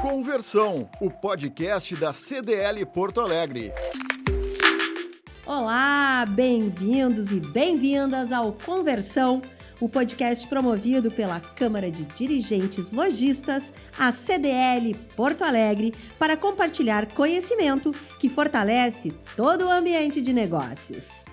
Conversão, o podcast da CDL Porto Alegre. Olá, bem-vindos e bem-vindas ao Conversão, o podcast promovido pela Câmara de Dirigentes Lojistas, a CDL Porto Alegre, para compartilhar conhecimento que fortalece todo o ambiente de negócios.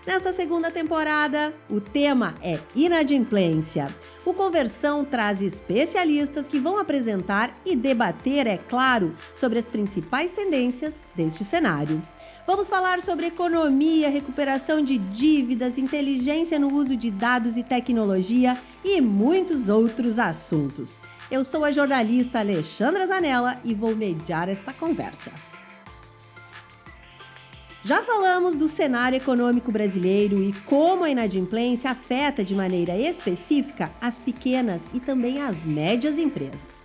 Nesta segunda temporada, o tema é inadimplência. O Conversão traz especialistas que vão apresentar e debater, é claro, sobre as principais tendências deste cenário. Vamos falar sobre economia, recuperação de dívidas, inteligência no uso de dados e tecnologia e muitos outros assuntos. Eu sou a jornalista Alexandra Zanella e vou mediar esta conversa. Já falamos do cenário econômico brasileiro e como a inadimplência afeta de maneira específica as pequenas e também as médias empresas.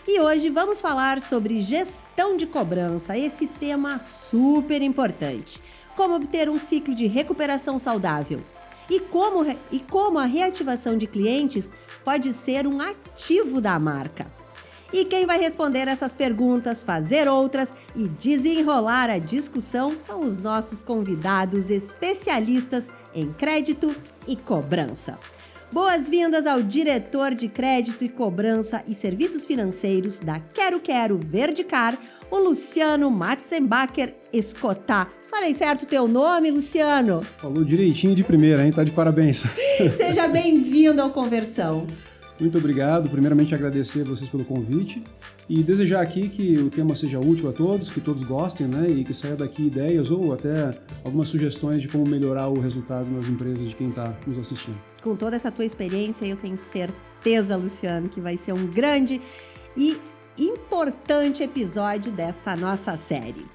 E hoje vamos falar sobre gestão de cobrança, esse tema super importante. Como obter um ciclo de recuperação saudável e como a reativação de clientes pode ser um ativo da marca. E quem vai responder essas perguntas, fazer outras e desenrolar a discussão são os nossos convidados especialistas em crédito e cobrança. Boas-vindas ao diretor de crédito e cobrança e serviços financeiros da Quero Verdecar, o Luciano Matzenbacher Escotá. Falei certo o teu nome, Luciano? Falou direitinho de primeira, hein? Tá de parabéns. Seja bem-vindo ao Conversão. Muito obrigado. Primeiramente, agradecer a vocês pelo convite e desejar aqui que o tema seja útil a todos, que todos gostem, né? E que saia daqui ideias ou até algumas sugestões de como melhorar o resultado nas empresas de quem está nos assistindo. Com toda essa tua experiência, eu tenho certeza, Luciano, que vai ser um grande e importante episódio desta nossa série.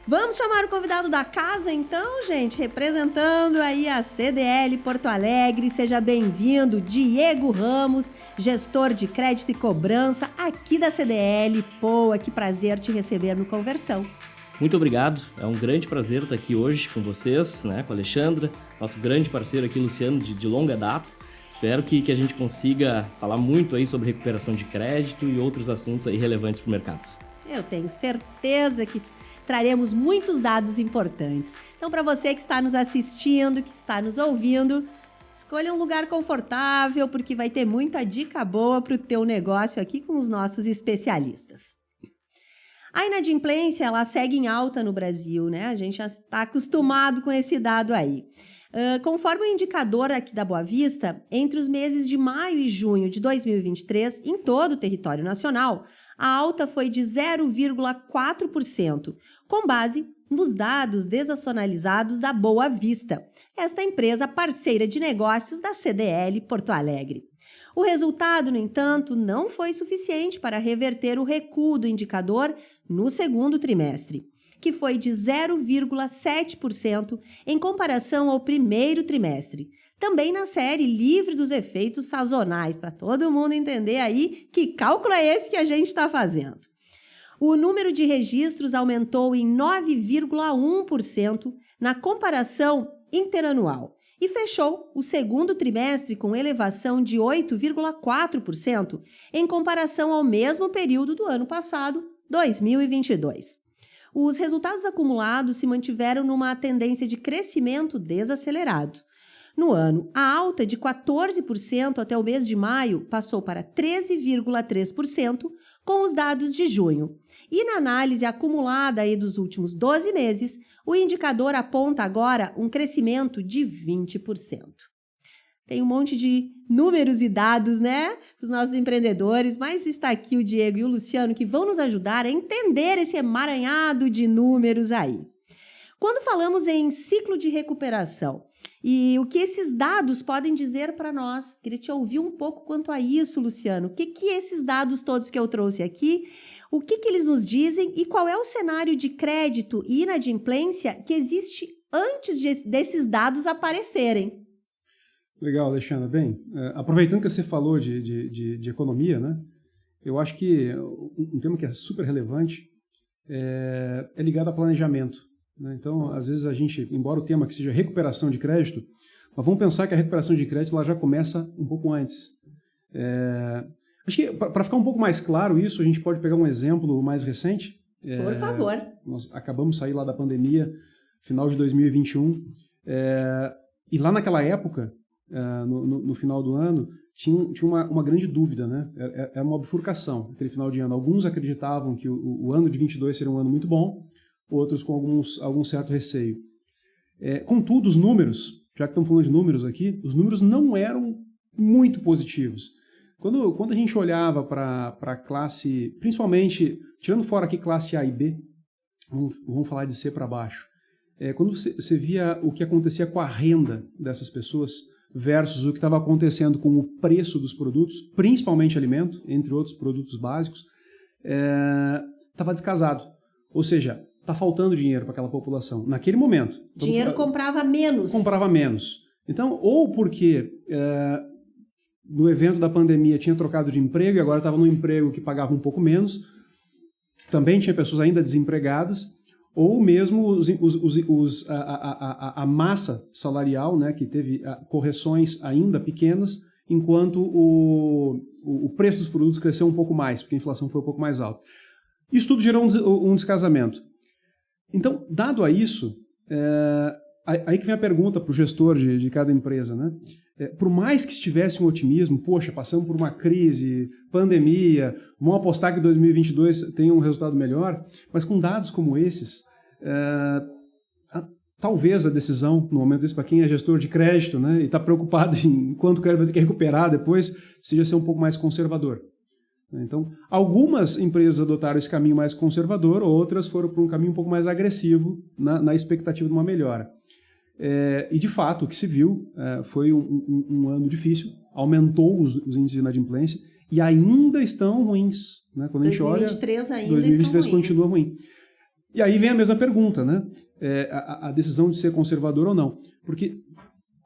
Vamos chamar o convidado da casa, então, gente, representando aí a CDL Porto Alegre. Seja bem-vindo, Diego Ramos, gestor de crédito e cobrança aqui da CDL. Pô, que prazer te receber no Conversão. Muito obrigado, é um grande prazer estar aqui hoje com vocês, né, com a Alexandra, nosso grande parceiro aqui, Luciano, de longa data. Espero que a gente consiga falar muito aí sobre recuperação de crédito e outros assuntos aí relevantes para o mercado. Eu tenho certeza que traremos muitos dados importantes. Então, para você que está nos assistindo, que está nos ouvindo, escolha um lugar confortável, porque vai ter muita dica boa para o teu negócio aqui com os nossos especialistas. A inadimplência, ela segue em alta no Brasil, né? A gente já está acostumado com esse dado aí. Conforme o indicador aqui da Boa Vista, entre os meses de maio e junho de 2023, em todo o território nacional, a alta foi de 0,4%, com base nos dados desacionalizados da Boa Vista, esta empresa parceira de negócios da CDL Porto Alegre. O resultado, no entanto, não foi suficiente para reverter o recuo do indicador no segundo trimestre, que foi de 0,7% em comparação ao primeiro trimestre. Também na série livre dos efeitos sazonais, para todo mundo entender aí que cálculo é esse que a gente está fazendo. O número de registros aumentou em 9,1% na comparação interanual e fechou o segundo trimestre com elevação de 8,4% em comparação ao mesmo período do ano passado, 2022. Os resultados acumulados se mantiveram numa tendência de crescimento desacelerado. No ano, a alta de 14% até o mês de maio passou para 13,3% com os dados de junho. E na análise acumulada aí dos últimos 12 meses, o indicador aponta agora um crescimento de 20%. Tem um monte de números e dados, né, para os nossos empreendedores, mas está aqui o Diego e o Luciano que vão nos ajudar a entender esse emaranhado de números aí. Quando falamos em ciclo de recuperação e o que esses dados podem dizer para nós, queria te ouvir um pouco quanto a isso, Luciano. O que esses dados todos que eu trouxe aqui, o que eles nos dizem e qual é o cenário de crédito e inadimplência que existe antes desses dados aparecerem? Legal, Alexandre. Bem, aproveitando que você falou de economia, né? Eu acho que um tema que é super relevante é ligado a planejamento. Né? Então, às vezes a gente, embora o tema que seja recuperação de crédito, mas vamos pensar que a recuperação de crédito ela já começa um pouco antes. Acho que, para ficar um pouco mais claro isso, a gente pode pegar um exemplo mais recente. Por favor. Nós acabamos de sair lá da pandemia, final de 2021, e lá naquela época, no final do ano, tinha uma grande dúvida, né? Era uma bifurcação aquele final de ano. Alguns acreditavam que o ano de 22 seria um ano muito bom, outros com algum certo receio. Contudo, os números, já que estamos falando de números aqui, os números não eram muito positivos. Quando a gente olhava para a classe, principalmente, tirando fora aqui classe A e B, vamos falar de C para baixo, quando você via o que acontecia com a renda dessas pessoas versus o que estava acontecendo com o preço dos produtos, principalmente alimento, entre outros produtos básicos, estava descasado. Ou seja, está faltando dinheiro para aquela população. Naquele momento. Dinheiro comprava menos. Comprava menos. Então, ou porque no evento da pandemia tinha trocado de emprego e agora estava num emprego que pagava um pouco menos, também tinha pessoas ainda desempregadas, ou mesmo a massa salarial, né, que teve correções ainda pequenas, enquanto o preço dos produtos cresceu um pouco mais, porque a inflação foi um pouco mais alta. Isso tudo gerou um descasamento. Então, dado a isso, aí que vem a pergunta para o gestor de cada empresa, né? Por mais que estivesse um otimismo, poxa, passamos por uma crise, pandemia, vamos apostar que 2022 tenha um resultado melhor, mas com dados como esses, talvez a decisão, no momento desse, para quem é gestor de crédito, né, e está preocupado em quanto crédito vai ter que recuperar depois, seja ser um pouco mais conservador. Então, algumas empresas adotaram esse caminho mais conservador, outras foram para um caminho um pouco mais agressivo na expectativa de uma melhora. E, de fato, o que se viu foi um ano difícil, aumentou os índices de inadimplência e ainda estão ruins. Né? Quando 2023 a gente olha, ainda 2023 estão continua ruins. ruim. E aí vem a mesma pergunta, né? A decisão de ser conservador ou não. Porque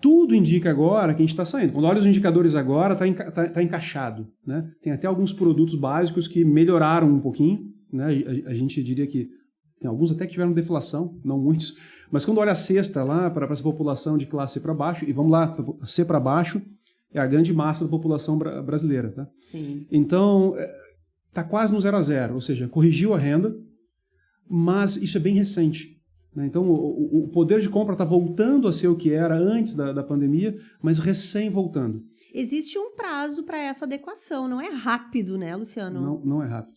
tudo indica agora que a gente está saindo. Quando olha os indicadores agora, está encaixado. Né? Tem até alguns produtos básicos que melhoraram um pouquinho. Né? A gente diria que tem alguns até que tiveram deflação, não muitos. Mas quando olha a cesta lá para essa população de classe C para baixo, e vamos lá, C para baixo é a grande massa da população brasileira. Tá? Sim. Então, está quase no 0 a 0, ou seja, corrigiu a renda, mas isso é bem recente. Né? Então, o poder de compra está voltando a ser o que era antes da pandemia, mas recém voltando. Existe um prazo para essa adequação, não é rápido, né, Luciano? Não é rápido.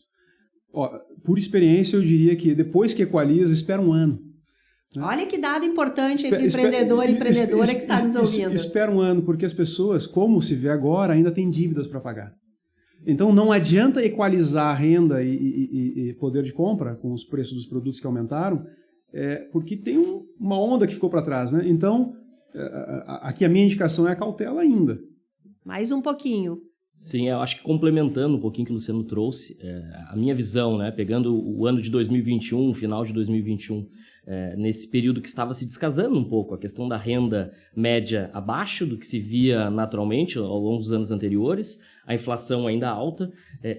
Por experiência, eu diria que depois que equaliza, espera um ano. Né? Olha que dado importante aí para o empreendedor e empreendedora que está nos ouvindo. Espera um ano, porque as pessoas, como se vê agora, ainda têm dívidas para pagar. Então, não adianta equalizar a renda e poder de compra com os preços dos produtos que aumentaram, porque tem uma onda que ficou para trás. Né? Então, aqui a minha indicação é a cautela ainda. Mais um pouquinho. Sim, eu acho que complementando um pouquinho que o Luciano trouxe, a minha visão, né, pegando o ano de 2021, final de 2021, nesse período que estava se descasando um pouco, a questão da renda média abaixo do que se via naturalmente ao longo dos anos anteriores, a inflação ainda alta,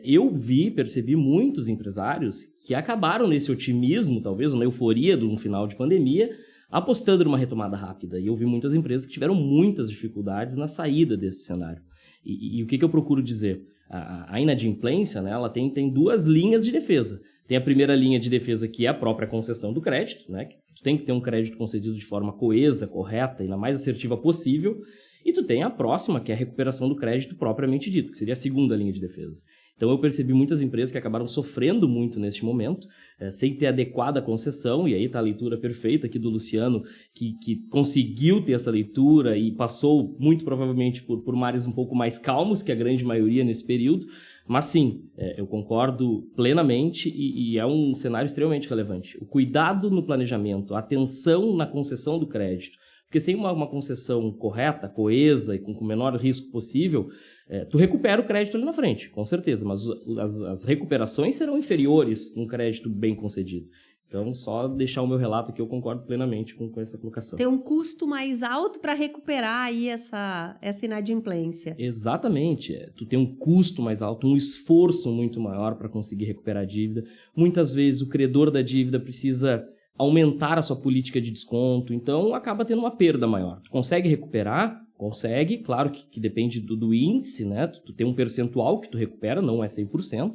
eu percebi muitos empresários que acabaram nesse otimismo, talvez, na euforia de um final de pandemia, apostando numa retomada rápida. E eu vi muitas empresas que tiveram muitas dificuldades na saída desse cenário. E o que eu procuro dizer? A inadimplência, né, ela tem duas linhas de defesa. Tem a primeira linha de defesa, que é a própria concessão do crédito, né, que tu tem que ter um crédito concedido de forma coesa, correta e na mais assertiva possível. E tu tem a próxima, que é a recuperação do crédito propriamente dito, que seria a segunda linha de defesa. Então eu percebi muitas empresas que acabaram sofrendo muito neste momento, sem ter adequada concessão, e aí está a leitura perfeita aqui do Luciano, que conseguiu ter essa leitura e passou muito provavelmente por mares um pouco mais calmos que a grande maioria nesse período, mas sim, eu concordo plenamente e é um cenário extremamente relevante. O cuidado no planejamento, a atenção na concessão do crédito, porque sem uma concessão correta, coesa e com o menor risco possível, tu recupera o crédito ali na frente, com certeza, mas as recuperações serão inferiores num crédito bem concedido. Então, só deixar o meu relato que eu concordo plenamente com essa colocação. Tem um custo mais alto para recuperar aí essa inadimplência. Exatamente. Tu tem um custo mais alto, um esforço muito maior para conseguir recuperar a dívida. Muitas vezes o credor da dívida precisa aumentar a sua política de desconto, então acaba tendo uma perda maior. Tu consegue recuperar Consegue, claro que depende do índice, né? Tu tem um percentual que tu recupera, não é 100%,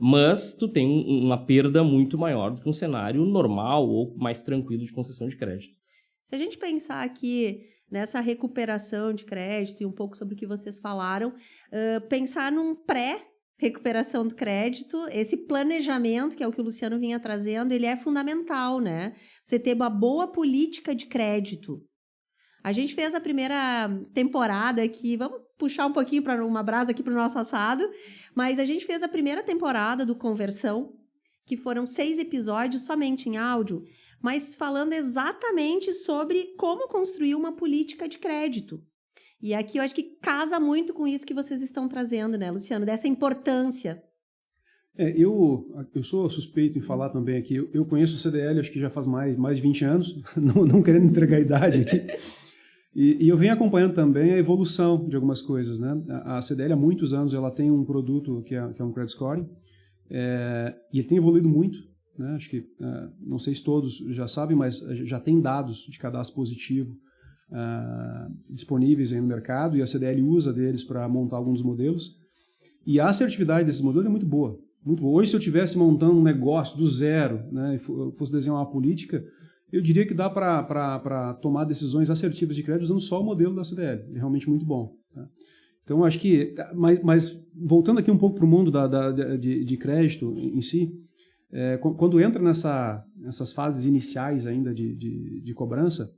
mas tu tem uma perda muito maior do que um cenário normal ou mais tranquilo de concessão de crédito. Se a gente pensar aqui nessa recuperação de crédito e um pouco sobre o que vocês falaram, pensar num pré-recuperação do crédito, esse planejamento, que é o que o Luciano vinha trazendo, ele é fundamental, né? Você ter uma boa política de crédito. A gente fez a primeira temporada aqui, vamos puxar um pouquinho para uma brasa aqui para o nosso assado, mas a gente fez a primeira temporada do Conversão, que foram 6 episódios somente em áudio, mas falando exatamente sobre como construir uma política de crédito. E aqui eu acho que casa muito com isso que vocês estão trazendo, né, Luciano? Dessa importância. Eu sou suspeito em falar também aqui. Eu conheço o CDL, acho que já faz mais de 20 anos, não querendo entregar a idade aqui. E eu venho acompanhando também a evolução de algumas coisas, né? A CDL há muitos anos ela tem um produto que é um credit scoring, e ele tem evoluído muito, né? Acho que, não sei se todos já sabem, mas já tem dados de cadastro positivo disponíveis aí no mercado, e a CDL usa deles para montar alguns modelos. E a assertividade desses modelos é muito boa. Muito boa. Hoje, se eu estivesse montando um negócio do zero, né, e fosse desenhar uma política, eu diria que dá para tomar decisões assertivas de crédito usando só o modelo da CDL. É realmente muito bom. Tá? Então, acho que... Mas voltando aqui um pouco para o mundo de crédito em si, quando entra nessas fases iniciais ainda de cobrança,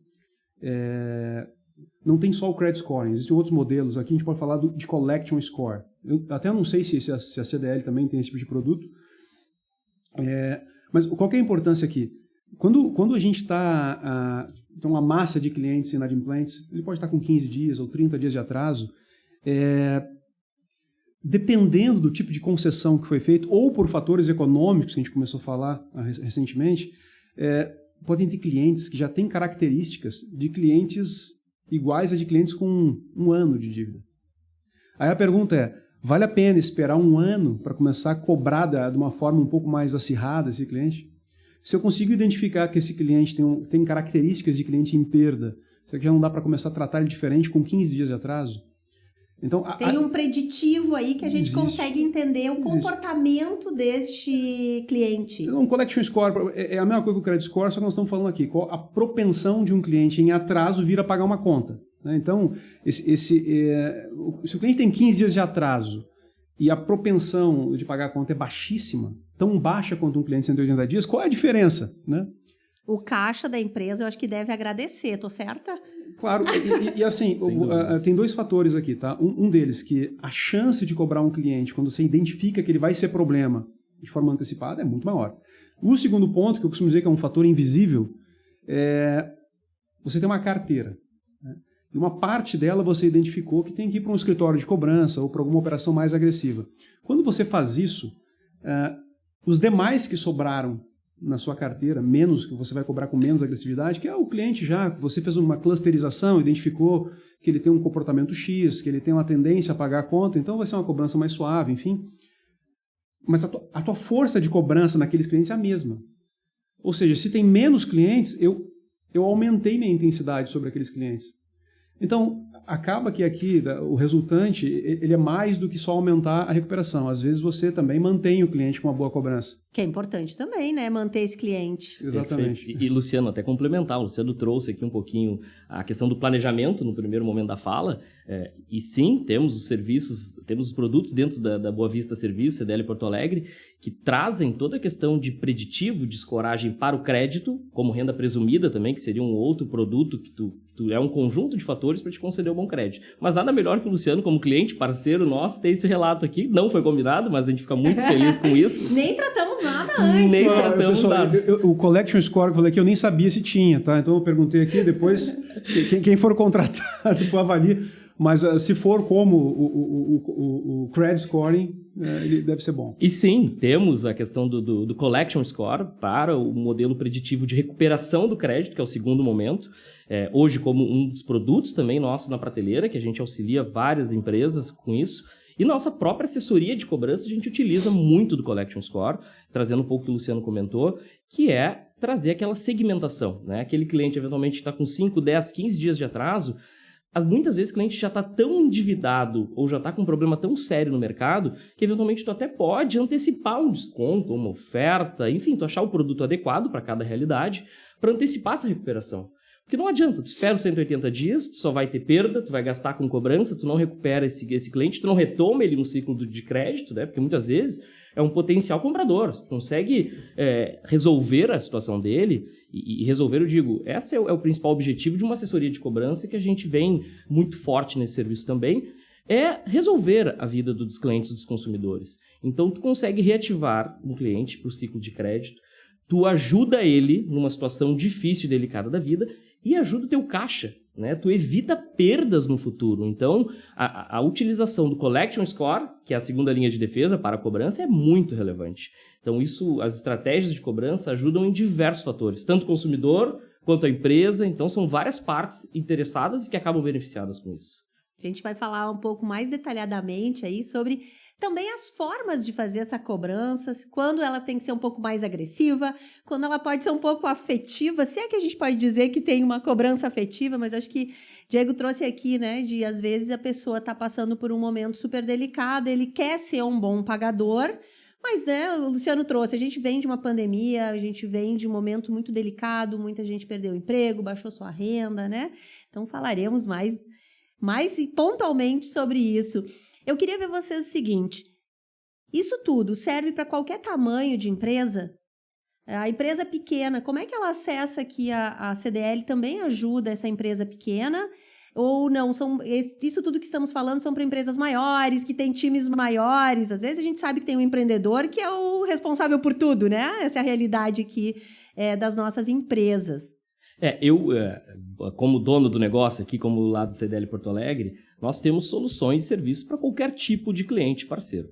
não tem só o credit scoring, existem outros modelos. Aqui a gente pode falar de collection score. Eu até não sei se a CDL também tem esse tipo de produto, mas qual que é a importância aqui? Quando a gente tem uma massa de clientes inadimplentes, ele pode estar com 15 dias ou 30 dias de atraso, dependendo do tipo de concessão que foi feito, ou por fatores econômicos, que a gente começou a falar recentemente, podem ter clientes que já têm características de clientes iguais a de clientes com um ano de dívida. Aí a pergunta é, vale a pena esperar um ano para começar a cobrar de uma forma um pouco mais acirrada esse cliente? Se eu consigo identificar que esse cliente tem características de cliente em perda, será que já não dá para começar a tratar ele diferente com 15 dias de atraso? Então, tem um preditivo aí que a gente consegue entender o comportamento deste cliente. Um collection score é a mesma coisa que o credit score, só que nós estamos falando aqui, qual a propensão de um cliente em atraso vir a pagar uma conta. Né? Então, se o cliente tem 15 dias de atraso e a propensão de pagar a conta é baixíssima, tão baixa quanto um cliente de 180 dias, qual é a diferença? Né? O caixa da empresa, eu acho que deve agradecer, tô certa? Claro, e assim, tem 2 fatores aqui, tá? Um deles, que a chance de cobrar um cliente quando você identifica que ele vai ser problema de forma antecipada é muito maior. O segundo ponto, que eu costumo dizer que é um fator invisível, você tem uma carteira. Né? E uma parte dela você identificou que tem que ir para um escritório de cobrança ou para alguma operação mais agressiva. Quando você faz isso, os demais que sobraram na sua carteira, menos que você vai cobrar com menos agressividade, que é o cliente já, você fez uma clusterização, identificou que ele tem um comportamento X, que ele tem uma tendência a pagar a conta, então vai ser uma cobrança mais suave, enfim. Mas a tua força de cobrança naqueles clientes é a mesma. Ou seja, se tem menos clientes, eu aumentei minha intensidade sobre aqueles clientes. Então, acaba que aqui o resultante ele é mais do que só aumentar a recuperação. Às vezes você também mantém o cliente com uma boa cobrança. Que é importante também, né? Manter esse cliente. Exatamente. E Luciano, até complementar, o Luciano trouxe aqui um pouquinho a questão do planejamento no primeiro momento da fala. E sim, temos os serviços, temos os produtos dentro da Boa Vista Serviços, CDL Porto Alegre, que trazem toda a questão de preditivo, de escoragem para o crédito, como renda presumida também, que seria um outro produto que tu é um conjunto de fatores para te conceder um bom crédito. Mas nada melhor que o Luciano, como cliente, parceiro nosso, ter esse relato aqui. Não foi combinado, mas a gente fica muito feliz com isso. Nem tratamos nada antes. Nem tratamos pessoal, nada. O Collection Score que eu falei aqui, eu nem sabia se tinha, tá? Então eu perguntei aqui, depois quem for contratado, depois avalie. Mas se for como o Credit Scoring, ele deve ser bom. E sim, temos a questão do Collection Score para o modelo preditivo de recuperação do crédito, que é o segundo momento. Hoje, como um dos produtos também nosso na prateleira, que a gente auxilia várias empresas com isso. E nossa própria assessoria de cobrança, a gente utiliza muito do Collection Score, trazendo um pouco o que o Luciano comentou, que é trazer aquela segmentação. Né? Aquele cliente, eventualmente, está com 5, 10, 15 dias de atraso. muitas vezes o cliente já está tão endividado ou já está com um problema tão sério no mercado que eventualmente tu até pode antecipar um desconto, uma oferta, enfim, tu achar o produto adequado para cada realidade para antecipar essa recuperação. Porque não adianta, tu espera os 180 dias, tu só vai ter perda, tu vai gastar com cobrança, tu não recupera esse cliente, tu não retoma ele no ciclo de crédito, né? Porque muitas vezes é um potencial comprador, você consegue resolver a situação dele, e resolver, eu digo, esse é o principal objetivo de uma assessoria de cobrança que a gente vem muito forte nesse serviço também, é resolver a vida dos clientes, dos consumidores. Então, tu consegue reativar um cliente para o ciclo de crédito, tu ajuda ele numa situação difícil e delicada da vida e ajuda o teu caixa, né? Tu evita perdas no futuro. Então, a utilização do Collection Score, que é a segunda linha de defesa para a cobrança, é muito relevante. Então, as estratégias de cobrança ajudam em diversos fatores, tanto o consumidor quanto a empresa. Então, são várias partes interessadas e que acabam beneficiadas com isso. A gente vai falar um pouco mais detalhadamente aí sobre também as formas de fazer essa cobrança, quando ela tem que ser um pouco mais agressiva, quando ela pode ser um pouco afetiva, se é que a gente pode dizer que tem uma cobrança afetiva, mas acho que Diego trouxe aqui, né, de às vezes a pessoa está passando por um momento super delicado, ele quer ser um bom pagador, mas, né, o Luciano trouxe, a gente vem de uma pandemia, a gente vem de um momento muito delicado, muita gente perdeu o emprego, baixou sua renda, né? Então falaremos mais pontualmente sobre isso. Eu queria ver vocês o seguinte, isso tudo serve para qualquer tamanho de empresa? A empresa pequena, como é que ela acessa aqui a CDL? Também ajuda essa empresa pequena? Ou não? Isso tudo que estamos falando são para empresas maiores, que têm times maiores. Às vezes a gente sabe que tem um empreendedor que é o responsável por tudo, né? Essa é a realidade aqui das nossas empresas. Eu, como dono do negócio aqui, como lá do CDL Porto Alegre, nós temos soluções e serviços para qualquer tipo de cliente parceiro.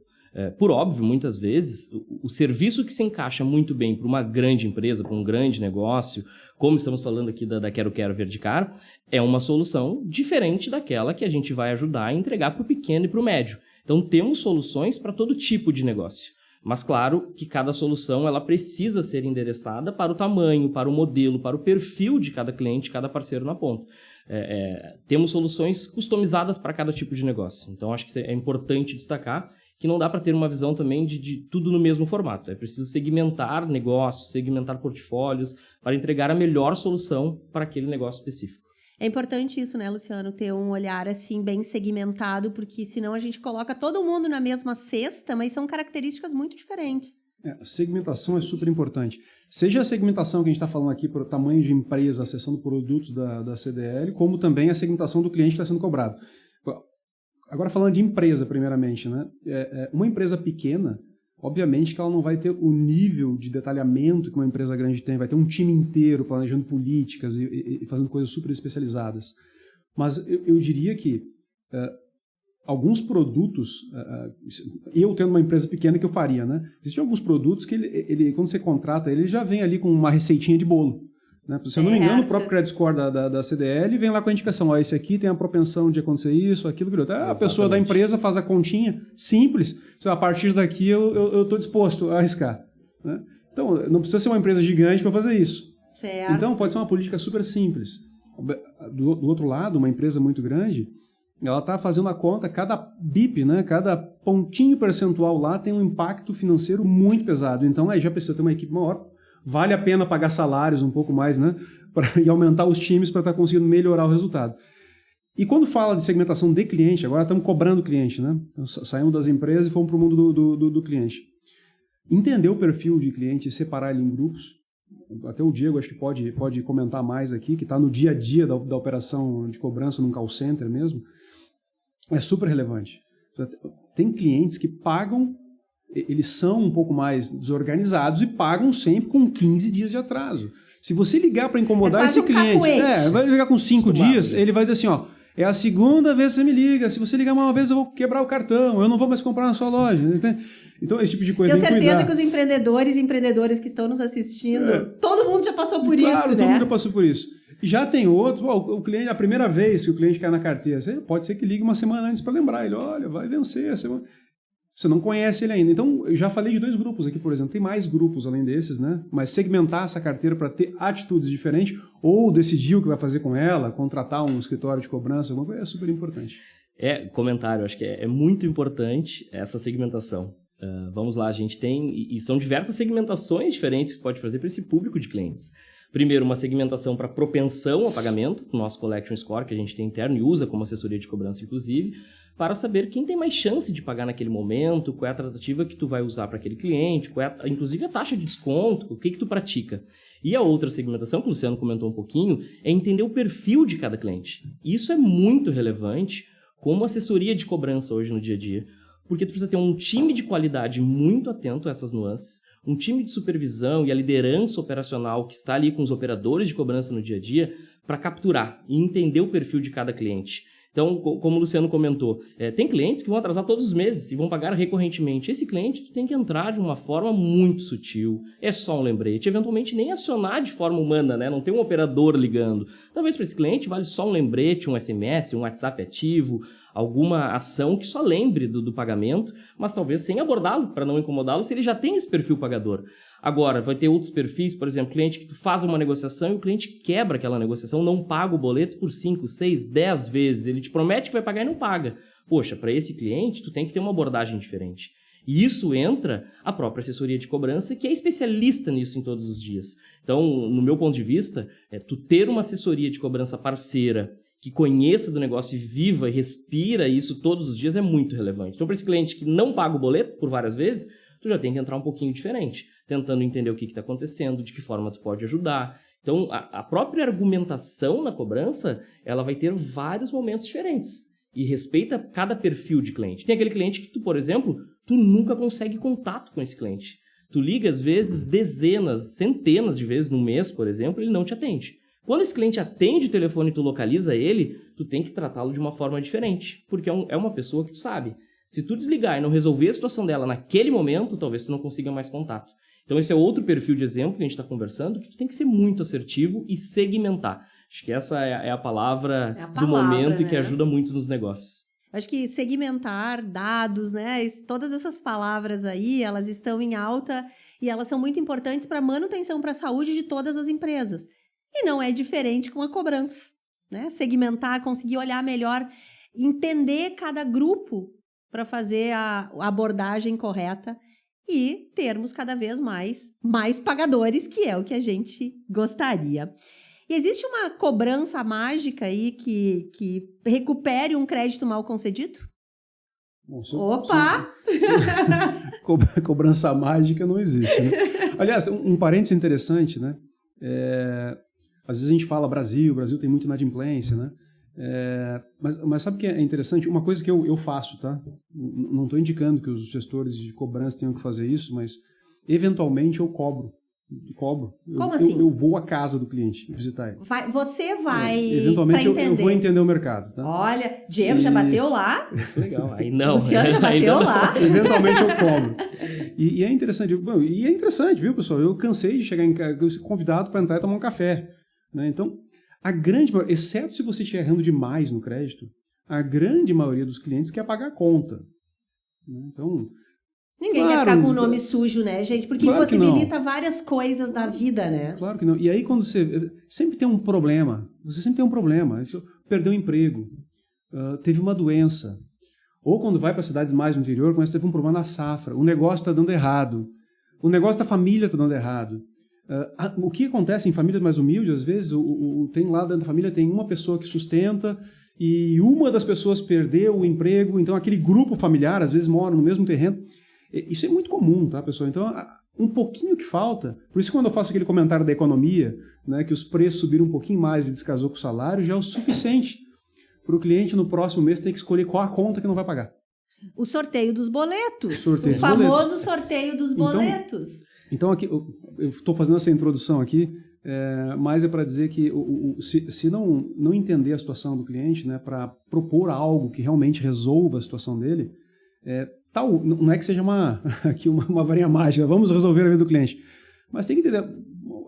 Por óbvio, muitas vezes, o serviço que se encaixa muito bem para uma grande empresa, para um grande negócio, como estamos falando aqui da Quero Verdicar, é uma solução diferente daquela que a gente vai ajudar a entregar para o pequeno e para o médio. Então, temos soluções para todo tipo de negócio. Mas, claro, que cada solução ela precisa ser endereçada para o tamanho, para o modelo, para o perfil de cada cliente, cada parceiro na ponta. Temos soluções customizadas para cada tipo de negócio. Então, acho que é importante destacar que não dá para ter uma visão também de tudo no mesmo formato. É preciso segmentar negócios, segmentar portfólios para entregar a melhor solução para aquele negócio específico. É importante isso, né, Luciano? Ter um olhar assim bem segmentado, porque senão a gente coloca todo mundo na mesma cesta, mas são características muito diferentes. A segmentação é super importante. Seja a segmentação que a gente está falando aqui por tamanho de empresa, acessando produtos da CDL, como também a segmentação do cliente que está sendo cobrado. Agora falando de empresa, primeiramente, né? Uma empresa pequena, obviamente que ela não vai ter o nível de detalhamento que uma empresa grande tem, vai ter um time inteiro planejando políticas e fazendo coisas super especializadas. Mas eu diria que alguns produtos, eu tendo uma empresa pequena que eu faria, né? Existem alguns produtos que ele quando você contrata ele já vem ali com uma receitinha de bolo. Né? Se eu não me engano, o próprio Credit Score da CDL vem lá com a indicação, esse aqui tem a propensão de acontecer isso, aquilo, aquilo. A pessoa da empresa faz a continha simples, a partir daqui eu estou disposto a arriscar. Né? Então, não precisa ser uma empresa gigante para fazer isso. Certo. Então, pode ser uma política super simples. Do outro lado, uma empresa muito grande, ela está fazendo a conta, cada BIP, né, cada pontinho percentual lá tem um impacto financeiro muito pesado. Então, aí já precisa ter uma equipe maior. Vale a pena pagar salários um pouco mais, né? E aumentar os times para estar conseguindo melhorar o resultado. E quando fala de segmentação de cliente, agora estamos cobrando o cliente, né? Então, saímos das empresas e fomos para o mundo do cliente. Entender o perfil de cliente e separar ele em grupos. Até o Diego acho que pode comentar mais aqui, que está no dia a dia da operação de cobrança num call center mesmo. É super relevante. Tem clientes que pagam. Eles são um pouco mais desorganizados e pagam sempre com 15 dias de atraso. Se você ligar para incomodar esse cliente, vai ligar com 5 dias, ele vai dizer assim, ó, é a segunda vez que você me liga, se você ligar uma vez eu vou quebrar o cartão, eu não vou mais comprar na sua loja. Entende? Então esse tipo de coisa tem que cuidar. Tenho certeza que os empreendedores e empreendedoras que estão nos assistindo, todo mundo já passou por isso, né? Claro, todo mundo já passou por isso. E já tem outros, o cliente, a primeira vez que o cliente cai na carteira, pode ser que ligue uma semana antes para lembrar ele, olha, vai vencer a semana. Você não conhece ele ainda. Então, eu já falei de 2 grupos aqui, por exemplo. Tem mais grupos além desses, né? Mas segmentar essa carteira para ter atitudes diferentes ou decidir o que vai fazer com ela, contratar um escritório de cobrança, alguma coisa, é super importante. Comentário, acho que é muito importante essa segmentação. Vamos lá, a gente tem, e são diversas segmentações diferentes que você pode fazer para esse público de clientes. Primeiro, uma segmentação para propensão a pagamento, o nosso Collection Score, que a gente tem interno e usa como assessoria de cobrança, inclusive, para saber quem tem mais chance de pagar naquele momento, qual é a tratativa que tu vai usar para aquele cliente, qual é inclusive a taxa de desconto, o que tu pratica. E a outra segmentação, que o Luciano comentou um pouquinho, é entender o perfil de cada cliente. Isso é muito relevante como assessoria de cobrança hoje no dia a dia, porque tu precisa ter um time de qualidade muito atento a essas nuances, um time de supervisão e a liderança operacional que está ali com os operadores de cobrança no dia a dia para capturar e entender o perfil de cada cliente. Então, como o Luciano comentou, tem clientes que vão atrasar todos os meses e vão pagar recorrentemente. Esse cliente tu tem que entrar de uma forma muito sutil, é só um lembrete, eventualmente nem acionar de forma humana, né? Não tem um operador ligando. Talvez para esse cliente vale só um lembrete, um SMS, um WhatsApp ativo, alguma ação que só lembre do pagamento, mas talvez sem abordá-lo, para não incomodá-lo, se ele já tem esse perfil pagador. Agora, vai ter outros perfis, por exemplo, cliente que tu faz uma negociação e o cliente quebra aquela negociação, não paga o boleto por 5, 6, 10 vezes. Ele te promete que vai pagar e não paga. Poxa, para esse cliente, tu tem que ter uma abordagem diferente. E isso entra a própria assessoria de cobrança, que é especialista nisso em todos os dias. Então, no meu ponto de vista, tu ter uma assessoria de cobrança parceira que conheça do negócio e viva e respira isso todos os dias é muito relevante. Então, para esse cliente que não paga o boleto por várias vezes, tu já tem que entrar um pouquinho diferente, tentando entender o que está acontecendo, de que forma tu pode ajudar. Então, a própria argumentação na cobrança, ela vai ter vários momentos diferentes e respeita cada perfil de cliente. Tem aquele cliente que tu, por exemplo, tu nunca consegue contato com esse cliente. Tu liga, às vezes, dezenas, centenas de vezes no mês, por exemplo, ele não te atende. Quando esse cliente atende o telefone e tu localiza ele, tu tem que tratá-lo de uma forma diferente, porque é uma pessoa que tu sabe. Se tu desligar e não resolver a situação dela naquele momento, talvez tu não consiga mais contato. Então esse é outro perfil de exemplo que a gente está conversando, que tu tem que ser muito assertivo e segmentar. Acho que essa é a palavra do momento, né? E que ajuda muito nos negócios. Acho que segmentar dados, né? Todas essas palavras aí, elas estão em alta e elas são muito importantes para a manutenção, para a saúde de todas as empresas. E não é diferente com a cobrança, né? Segmentar, conseguir olhar melhor, entender cada grupo para fazer a abordagem correta e termos cada vez mais pagadores, que é o que a gente gostaria. E existe uma cobrança mágica aí que recupere um crédito mal concedido? Bom, Opa! Cobrança mágica não existe, né? Aliás, um parênteses interessante, né? Às vezes a gente fala Brasil tem muita inadimplência, né? Mas sabe o que é interessante? Uma coisa que eu faço, tá? Não estou indicando que os gestores de cobrança tenham que fazer isso, mas eventualmente eu cobro. Como assim? Eu vou à casa do cliente visitar ele. Você vai eventualmente eu vou entender o mercado, tá? Olha, Diego já bateu lá. Legal, aí não. Luciano já bateu lá. Eventualmente eu cobro. E é interessante, viu, pessoal? Eu cansei de chegar em casa, ser convidado para entrar e tomar um café, né? Então, exceto se você estiver errando demais no crédito, a grande maioria dos clientes quer pagar a conta, né? Então, ninguém quer ficar com o nome sujo, né, gente? Porque impossibilita várias coisas da vida, né? Claro que não. E aí, quando você sempre tem um problema, você perdeu o emprego, teve uma doença, ou quando vai para cidades mais no interior, quando você teve um problema na safra, o negócio está dando errado, o negócio da família está dando errado. O que acontece em famílias mais humildes, às vezes, tem lá dentro da família, tem uma pessoa que sustenta e uma das pessoas perdeu o emprego, então aquele grupo familiar, às vezes, mora no mesmo terreno. Isso é muito comum, tá, pessoal? Então, um pouquinho que falta, por isso quando eu faço aquele comentário da economia, né, que os preços subiram um pouquinho mais e descasou com o salário, já é o suficiente para o cliente no próximo mês ter que escolher qual a conta que não vai pagar. O sorteio dos boletos. O famoso sorteio dos boletos. Então aqui, eu estou fazendo essa introdução aqui, mas é para dizer que se não entender a situação do cliente, né, para propor algo que realmente resolva a situação dele, não é que seja uma varinha mágica, vamos resolver a vida do cliente. Mas tem que entender,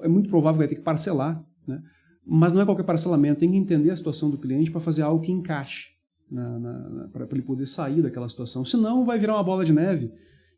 é muito provável que vai ter que parcelar, né? Mas não é qualquer parcelamento, tem que entender a situação do cliente para fazer algo que encaixe. para ele poder sair daquela situação. Senão vai virar uma bola de neve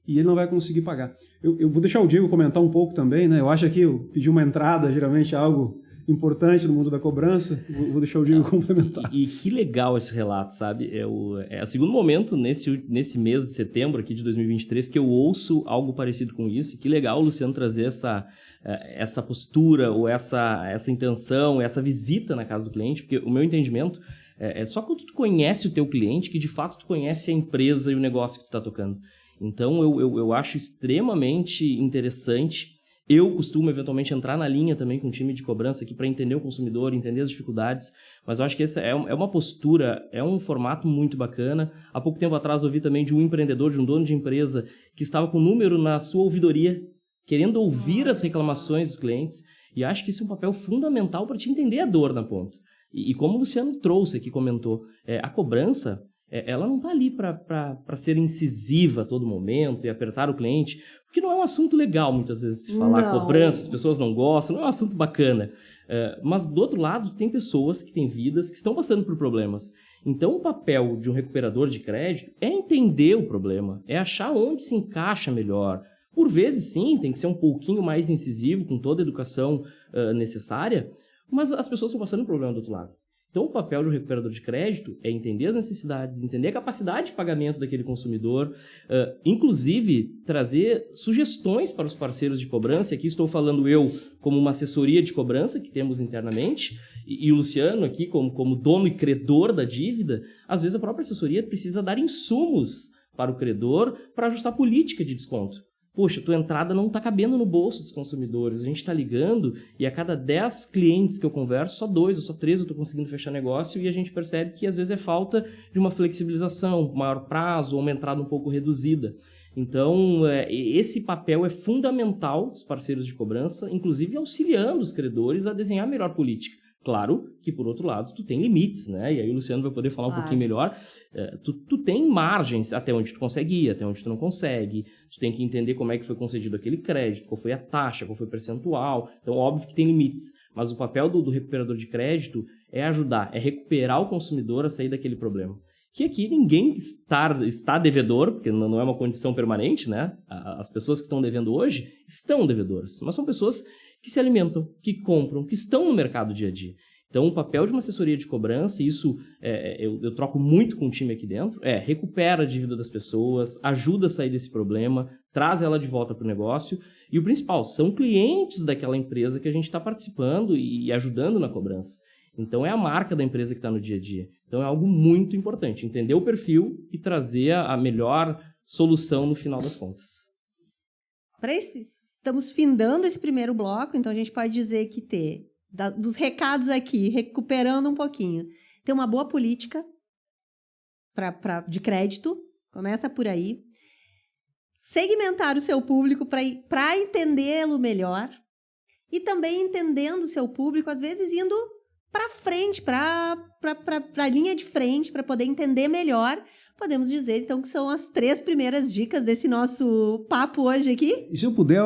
e ele não vai conseguir pagar. Eu vou deixar o Diego comentar um pouco também, né? Eu acho que eu pedi uma entrada, geralmente é algo importante no mundo da cobrança. Vou deixar o Diego complementar. E que legal esse relato, sabe? É o segundo momento nesse mês de setembro aqui de 2023 que eu ouço algo parecido com isso. E que legal o Luciano trazer essa postura ou essa intenção, essa visita na casa do cliente, porque o meu entendimento é só quando tu conhece o teu cliente que de fato tu conhece a empresa e o negócio que tu está tocando. Então eu acho extremamente interessante. Eu costumo, eventualmente, entrar na linha também com o time de cobrança aqui para entender o consumidor, entender as dificuldades, mas eu acho que essa é uma postura, é um formato muito bacana. Há pouco tempo atrás eu ouvi também de um empreendedor, de um dono de empresa, que estava com um número na sua ouvidoria, querendo ouvir as reclamações dos clientes, e acho que isso é um papel fundamental para te entender a dor na ponta. E como o Luciano trouxe aqui, comentou, a cobrança, ela não está ali para ser incisiva a todo momento e apertar o cliente, porque não é um assunto legal, muitas vezes, de se falar cobrança, as pessoas não gostam, não é um assunto bacana. Mas, do outro lado, tem pessoas que têm vidas que estão passando por problemas. Então, o papel de um recuperador de crédito é entender o problema, é achar onde se encaixa melhor. Por vezes, sim, tem que ser um pouquinho mais incisivo, com toda a educação necessária, mas as pessoas estão passando por problema do outro lado. Então, o papel de um recuperador de crédito é entender as necessidades, entender a capacidade de pagamento daquele consumidor, inclusive trazer sugestões para os parceiros de cobrança. Aqui estou falando eu como uma assessoria de cobrança que temos internamente, e o Luciano aqui como dono e credor da dívida. Às vezes a própria assessoria precisa dar insumos para o credor para ajustar a política de desconto. Poxa, tua entrada não está cabendo no bolso dos consumidores, a gente está ligando e a cada 10 clientes que eu converso, só 2 ou só 3 eu estou conseguindo fechar negócio, e a gente percebe que às vezes é falta de uma flexibilização, maior prazo ou uma entrada um pouco reduzida. Então, esse papel é fundamental dos parceiros de cobrança, inclusive auxiliando os credores a desenhar a melhor política. Claro que, por outro lado, tu tem limites, né? E aí o Luciano vai poder falar um pouquinho melhor. Tu tem margens até onde tu consegue ir, até onde tu não consegue. Tu tem que entender como é que foi concedido aquele crédito, qual foi a taxa, qual foi o percentual. Então, óbvio que tem limites. Mas o papel do recuperador de crédito é ajudar, é recuperar o consumidor a sair daquele problema. Que aqui ninguém está devedor, porque não é uma condição permanente, né? As pessoas que estão devendo hoje estão devedoras, mas são pessoas que se alimentam, que compram, que estão no mercado dia a dia. Então, o papel de uma assessoria de cobrança, e isso eu troco muito com o time aqui dentro, recupera a dívida das pessoas, ajuda a sair desse problema, traz ela de volta para o negócio, e o principal, são clientes daquela empresa que a gente está participando e ajudando na cobrança. Então, é a marca da empresa que está no dia a dia. Então, é algo muito importante, entender o perfil e trazer a melhor solução no final das contas. Para isso, estamos findando esse primeiro bloco, então a gente pode dizer que dos recados aqui, recuperando um pouquinho, ter uma boa política de crédito, começa por aí, segmentar o seu público para entendê-lo melhor, e também entendendo o seu público, às vezes indo para frente, para a linha de frente, para poder entender melhor. Podemos dizer, então, que são as 3 primeiras dicas desse nosso papo hoje aqui. E se eu puder,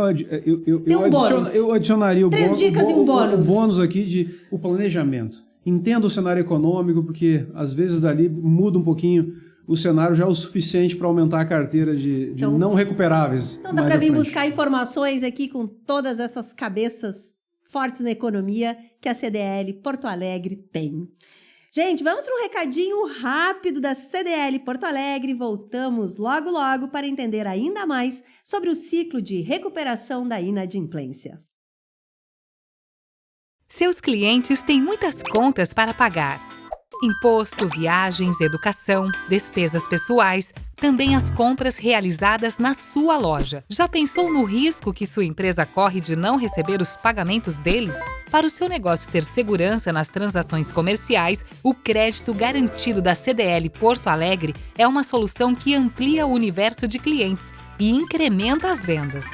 eu adicionaria 3 dicas e um bônus. O bônus aqui de o planejamento. Entenda o cenário econômico, porque às vezes dali muda um pouquinho o cenário, já é o suficiente para aumentar a carteira de não recuperáveis. Então dá para vir buscar informações aqui com todas essas cabeças fortes na economia que a CDL Porto Alegre tem. Gente, vamos para um recadinho rápido da CDL Porto Alegre. Voltamos logo, logo para entender ainda mais sobre o ciclo de recuperação da inadimplência. Seus clientes têm muitas contas para pagar. Imposto, viagens, educação, despesas pessoais, também as compras realizadas na sua loja. Já pensou no risco que sua empresa corre de não receber os pagamentos deles? Para o seu negócio ter segurança nas transações comerciais, o crédito garantido da CDL Porto Alegre é uma solução que amplia o universo de clientes e incrementa as vendas.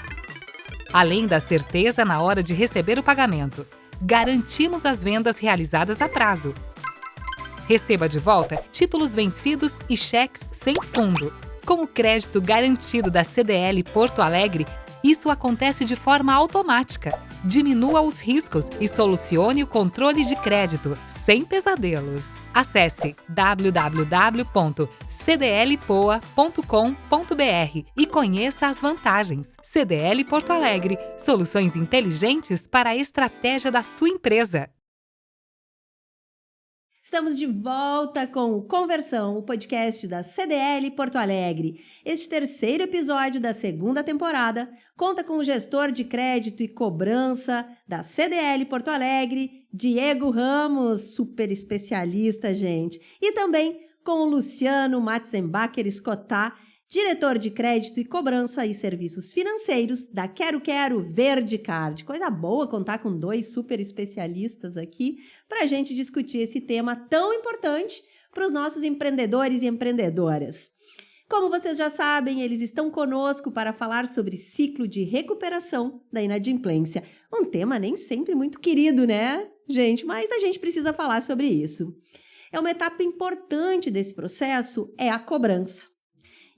Além da certeza na hora de receber o pagamento, garantimos as vendas realizadas a prazo. Receba de volta títulos vencidos e cheques sem fundo. Com o crédito garantido da CDL Porto Alegre, isso acontece de forma automática. Diminua os riscos e solucione o controle de crédito sem pesadelos. Acesse www.cdlpoa.com.br e conheça as vantagens. CDL Porto Alegre, soluções inteligentes para a estratégia da sua empresa. Estamos de volta com o Conversão, o podcast da CDL Porto Alegre. Este terceiro episódio da segunda temporada conta com o gestor de crédito e cobrança da CDL Porto Alegre, Diego Ramos, super especialista, gente. E também com o Luciano Matzenbacher Escotá, diretor de crédito e cobrança e serviços financeiros da Quero Quero Verdicard. Coisa boa contar com 2 super especialistas aqui para a gente discutir esse tema tão importante para os nossos empreendedores e empreendedoras. Como vocês já sabem, eles estão conosco para falar sobre ciclo de recuperação da inadimplência. Um tema nem sempre muito querido, né, gente? Mas a gente precisa falar sobre isso. Uma etapa importante desse processo é a cobrança.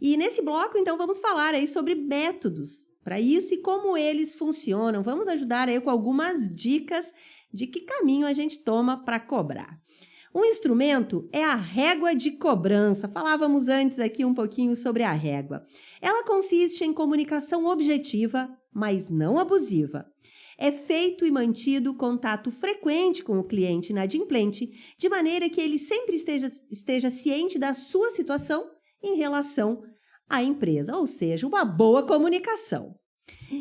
E nesse bloco, então, vamos falar aí sobre métodos para isso e como eles funcionam. Vamos ajudar aí com algumas dicas de que caminho a gente toma para cobrar. Um instrumento é a régua de cobrança. Falávamos antes aqui um pouquinho sobre a régua. Ela consiste em comunicação objetiva, mas não abusiva. É feito e mantido contato frequente com o cliente inadimplente, de maneira que ele sempre esteja ciente da sua situação em relação à empresa, ou seja, uma boa comunicação.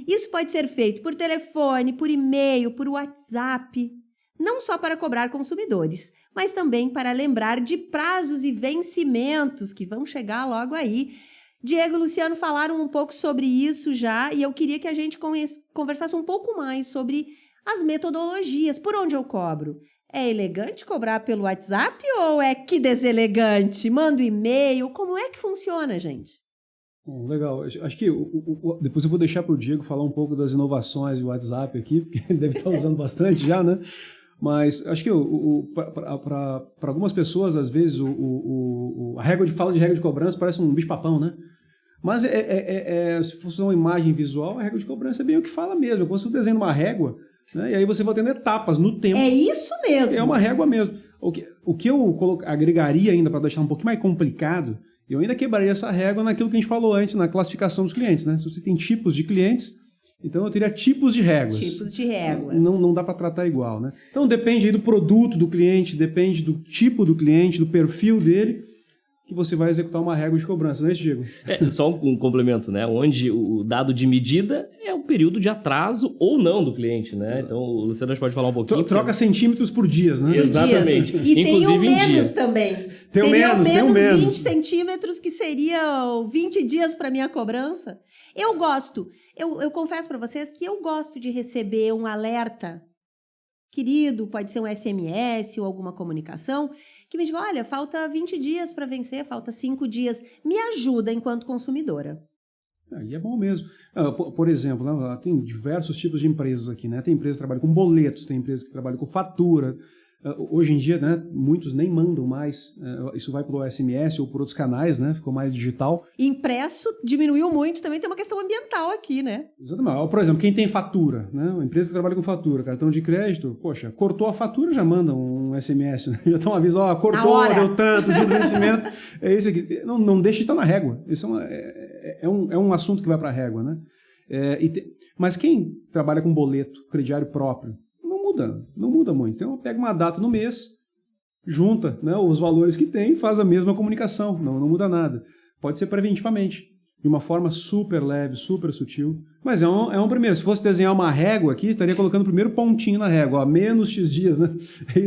Isso pode ser feito por telefone, por e-mail, por WhatsApp, não só para cobrar consumidores, mas também para lembrar de prazos e vencimentos que vão chegar logo aí. Diego e Luciano falaram um pouco sobre isso já e eu queria que a gente conversasse um pouco mais sobre as metodologias, por onde eu cobro. É elegante cobrar pelo WhatsApp ou é que deselegante? Manda um e-mail, como é que funciona, gente? Bom, legal. Acho que depois eu vou deixar para o Diego falar um pouco das inovações do WhatsApp aqui, porque ele deve estar usando bastante já, né? Mas acho que para algumas pessoas, às vezes, fala de regra de cobrança parece um bicho-papão, né? Mas se fosse uma imagem visual, a regra de cobrança é bem o que fala mesmo. Quando você desenha uma régua, né? E aí você vai tendo etapas no tempo. É isso mesmo. É uma régua mesmo. O que eu agregaria ainda para deixar um pouquinho mais complicado, eu ainda quebraria essa régua naquilo que a gente falou antes, na classificação dos clientes, né? Se você tem tipos de clientes, então eu teria tipos de réguas. Tipos de réguas. Não dá para tratar igual, né? Então depende aí do produto do cliente, depende do tipo do cliente, do perfil dele, que você vai executar uma régua de cobrança, não é isso, Diego? Só um complemento, né? Onde o dado de medida é o período de atraso ou não do cliente, né? Então o Luciano pode falar um pouquinho. Troca centímetros por dias, né? Exatamente. E tem o menos dia também. Tem o menos. 20 centímetros, que seriam 20 dias para minha cobrança. Eu gosto. Eu confesso para vocês que eu gosto de receber um alerta querido, pode ser um SMS ou alguma comunicação, que me diga, olha, falta 20 dias para vencer, falta 5 dias. Me ajuda enquanto consumidora. Aí é bom mesmo. Por exemplo, né, tem diversos tipos de empresas aqui, né? Tem empresas que trabalham com boletos, tem empresas que trabalham com fatura. Hoje em dia, né, muitos nem mandam mais. Isso vai pelo SMS ou por outros canais, né? Ficou mais digital. Impresso diminuiu muito, também tem uma questão ambiental aqui, né? Exatamente. Por exemplo, quem tem fatura, né? Uma empresa que trabalha com fatura, cartão de crédito, poxa, cortou a fatura, já manda um SMS, né? Já tem um aviso, cortou, deu tanto, dia de vencimento. É esse aqui. Não deixa de estar na régua. Isso é um assunto que vai para a régua, né? Mas quem trabalha com boleto, crediário próprio, não muda muito. Então, pega uma data no mês, junta, né, os valores que tem, faz a mesma comunicação. Não muda nada. Pode ser preventivamente, de uma forma super leve, super sutil. Mas é um primeiro. Se fosse desenhar uma régua aqui, estaria colocando o primeiro pontinho na régua. Menos X dias, né?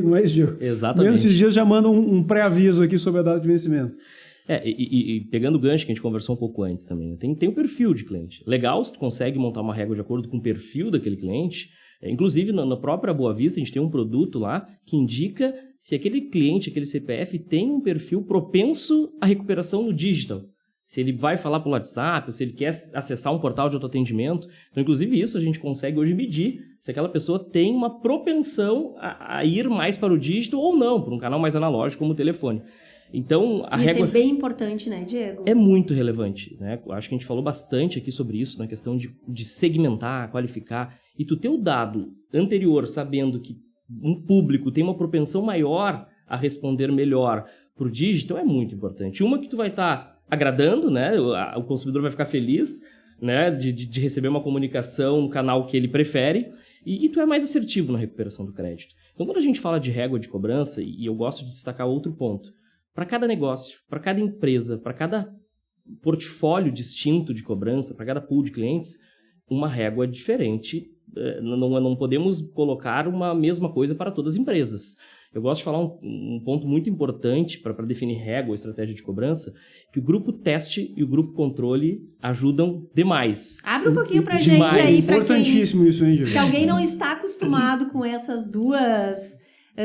Não é isso, Diego? Exatamente. Menos X dias já manda um pré-aviso aqui sobre a data de vencimento. E pegando o gancho que a gente conversou um pouco antes também, né? Tem o perfil de cliente. Legal se tu consegue montar uma régua de acordo com o perfil daquele cliente. Inclusive, na própria Boa Vista, a gente tem um produto lá que indica se aquele cliente, aquele CPF, tem um perfil propenso à recuperação no digital. Se ele vai falar pelo WhatsApp, ou se ele quer acessar um portal de autoatendimento. Então, inclusive, isso a gente consegue hoje medir se aquela pessoa tem uma propensão a ir mais para o digital ou não, para um canal mais analógico como o telefone. Então, a régua... Isso é bem importante, né, Diego? É muito relevante, né? Acho que a gente falou bastante aqui sobre isso, na questão de segmentar, qualificar. e tu ter o dado anterior sabendo que um público tem uma propensão maior a responder melhor por dígito é muito importante. Uma que tu vai estar agradando, né? O consumidor vai ficar feliz, né? De receber uma comunicação no canal que ele prefere e tu é mais assertivo na recuperação do crédito. Então, quando a gente fala de régua de cobrança, e eu gosto de destacar outro ponto, para cada negócio, para cada empresa, para cada portfólio distinto de cobrança, para cada pool de clientes, uma régua diferente. Não podemos colocar uma mesma coisa para todas as empresas. Eu gosto de falar um ponto muito importante para definir régua, estratégia de cobrança, que o grupo teste e o grupo controle ajudam demais. Abre um pouquinho pra Demais. gente aí, pra Importantíssimo isso, hein, Diego? se alguém não está acostumado com essas duas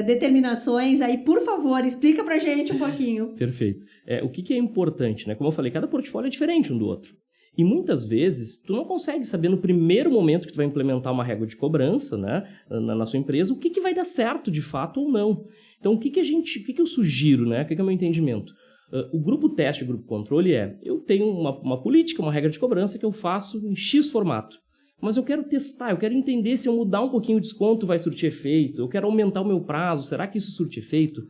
determinações aí, por favor, explica pra gente um pouquinho. Perfeito. O que é importante, né? Como eu falei, cada portfólio é diferente um do outro. E muitas vezes, tu não consegue saber no primeiro momento que tu vai implementar uma régua de cobrança, né, na sua empresa, o que vai dar certo de fato ou não. Então, o que eu sugiro, né? O que é o meu entendimento? O grupo teste e o grupo controle eu tenho uma política, uma regra de cobrança que eu faço em X formato. Mas eu quero testar, eu quero entender se eu mudar um pouquinho o desconto vai surtir efeito, eu quero aumentar o meu prazo, será que isso surte efeito?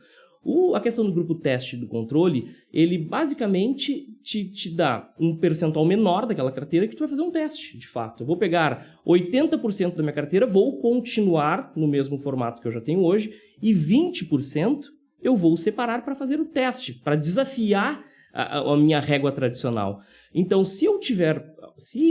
A questão do grupo teste e do controle, ele basicamente te dá um percentual menor daquela carteira que tu vai fazer um teste, de fato. Eu vou pegar 80% da minha carteira, vou continuar no mesmo formato que eu já tenho hoje, e 20% eu vou separar para fazer o teste, para desafiar a minha régua tradicional. Então, se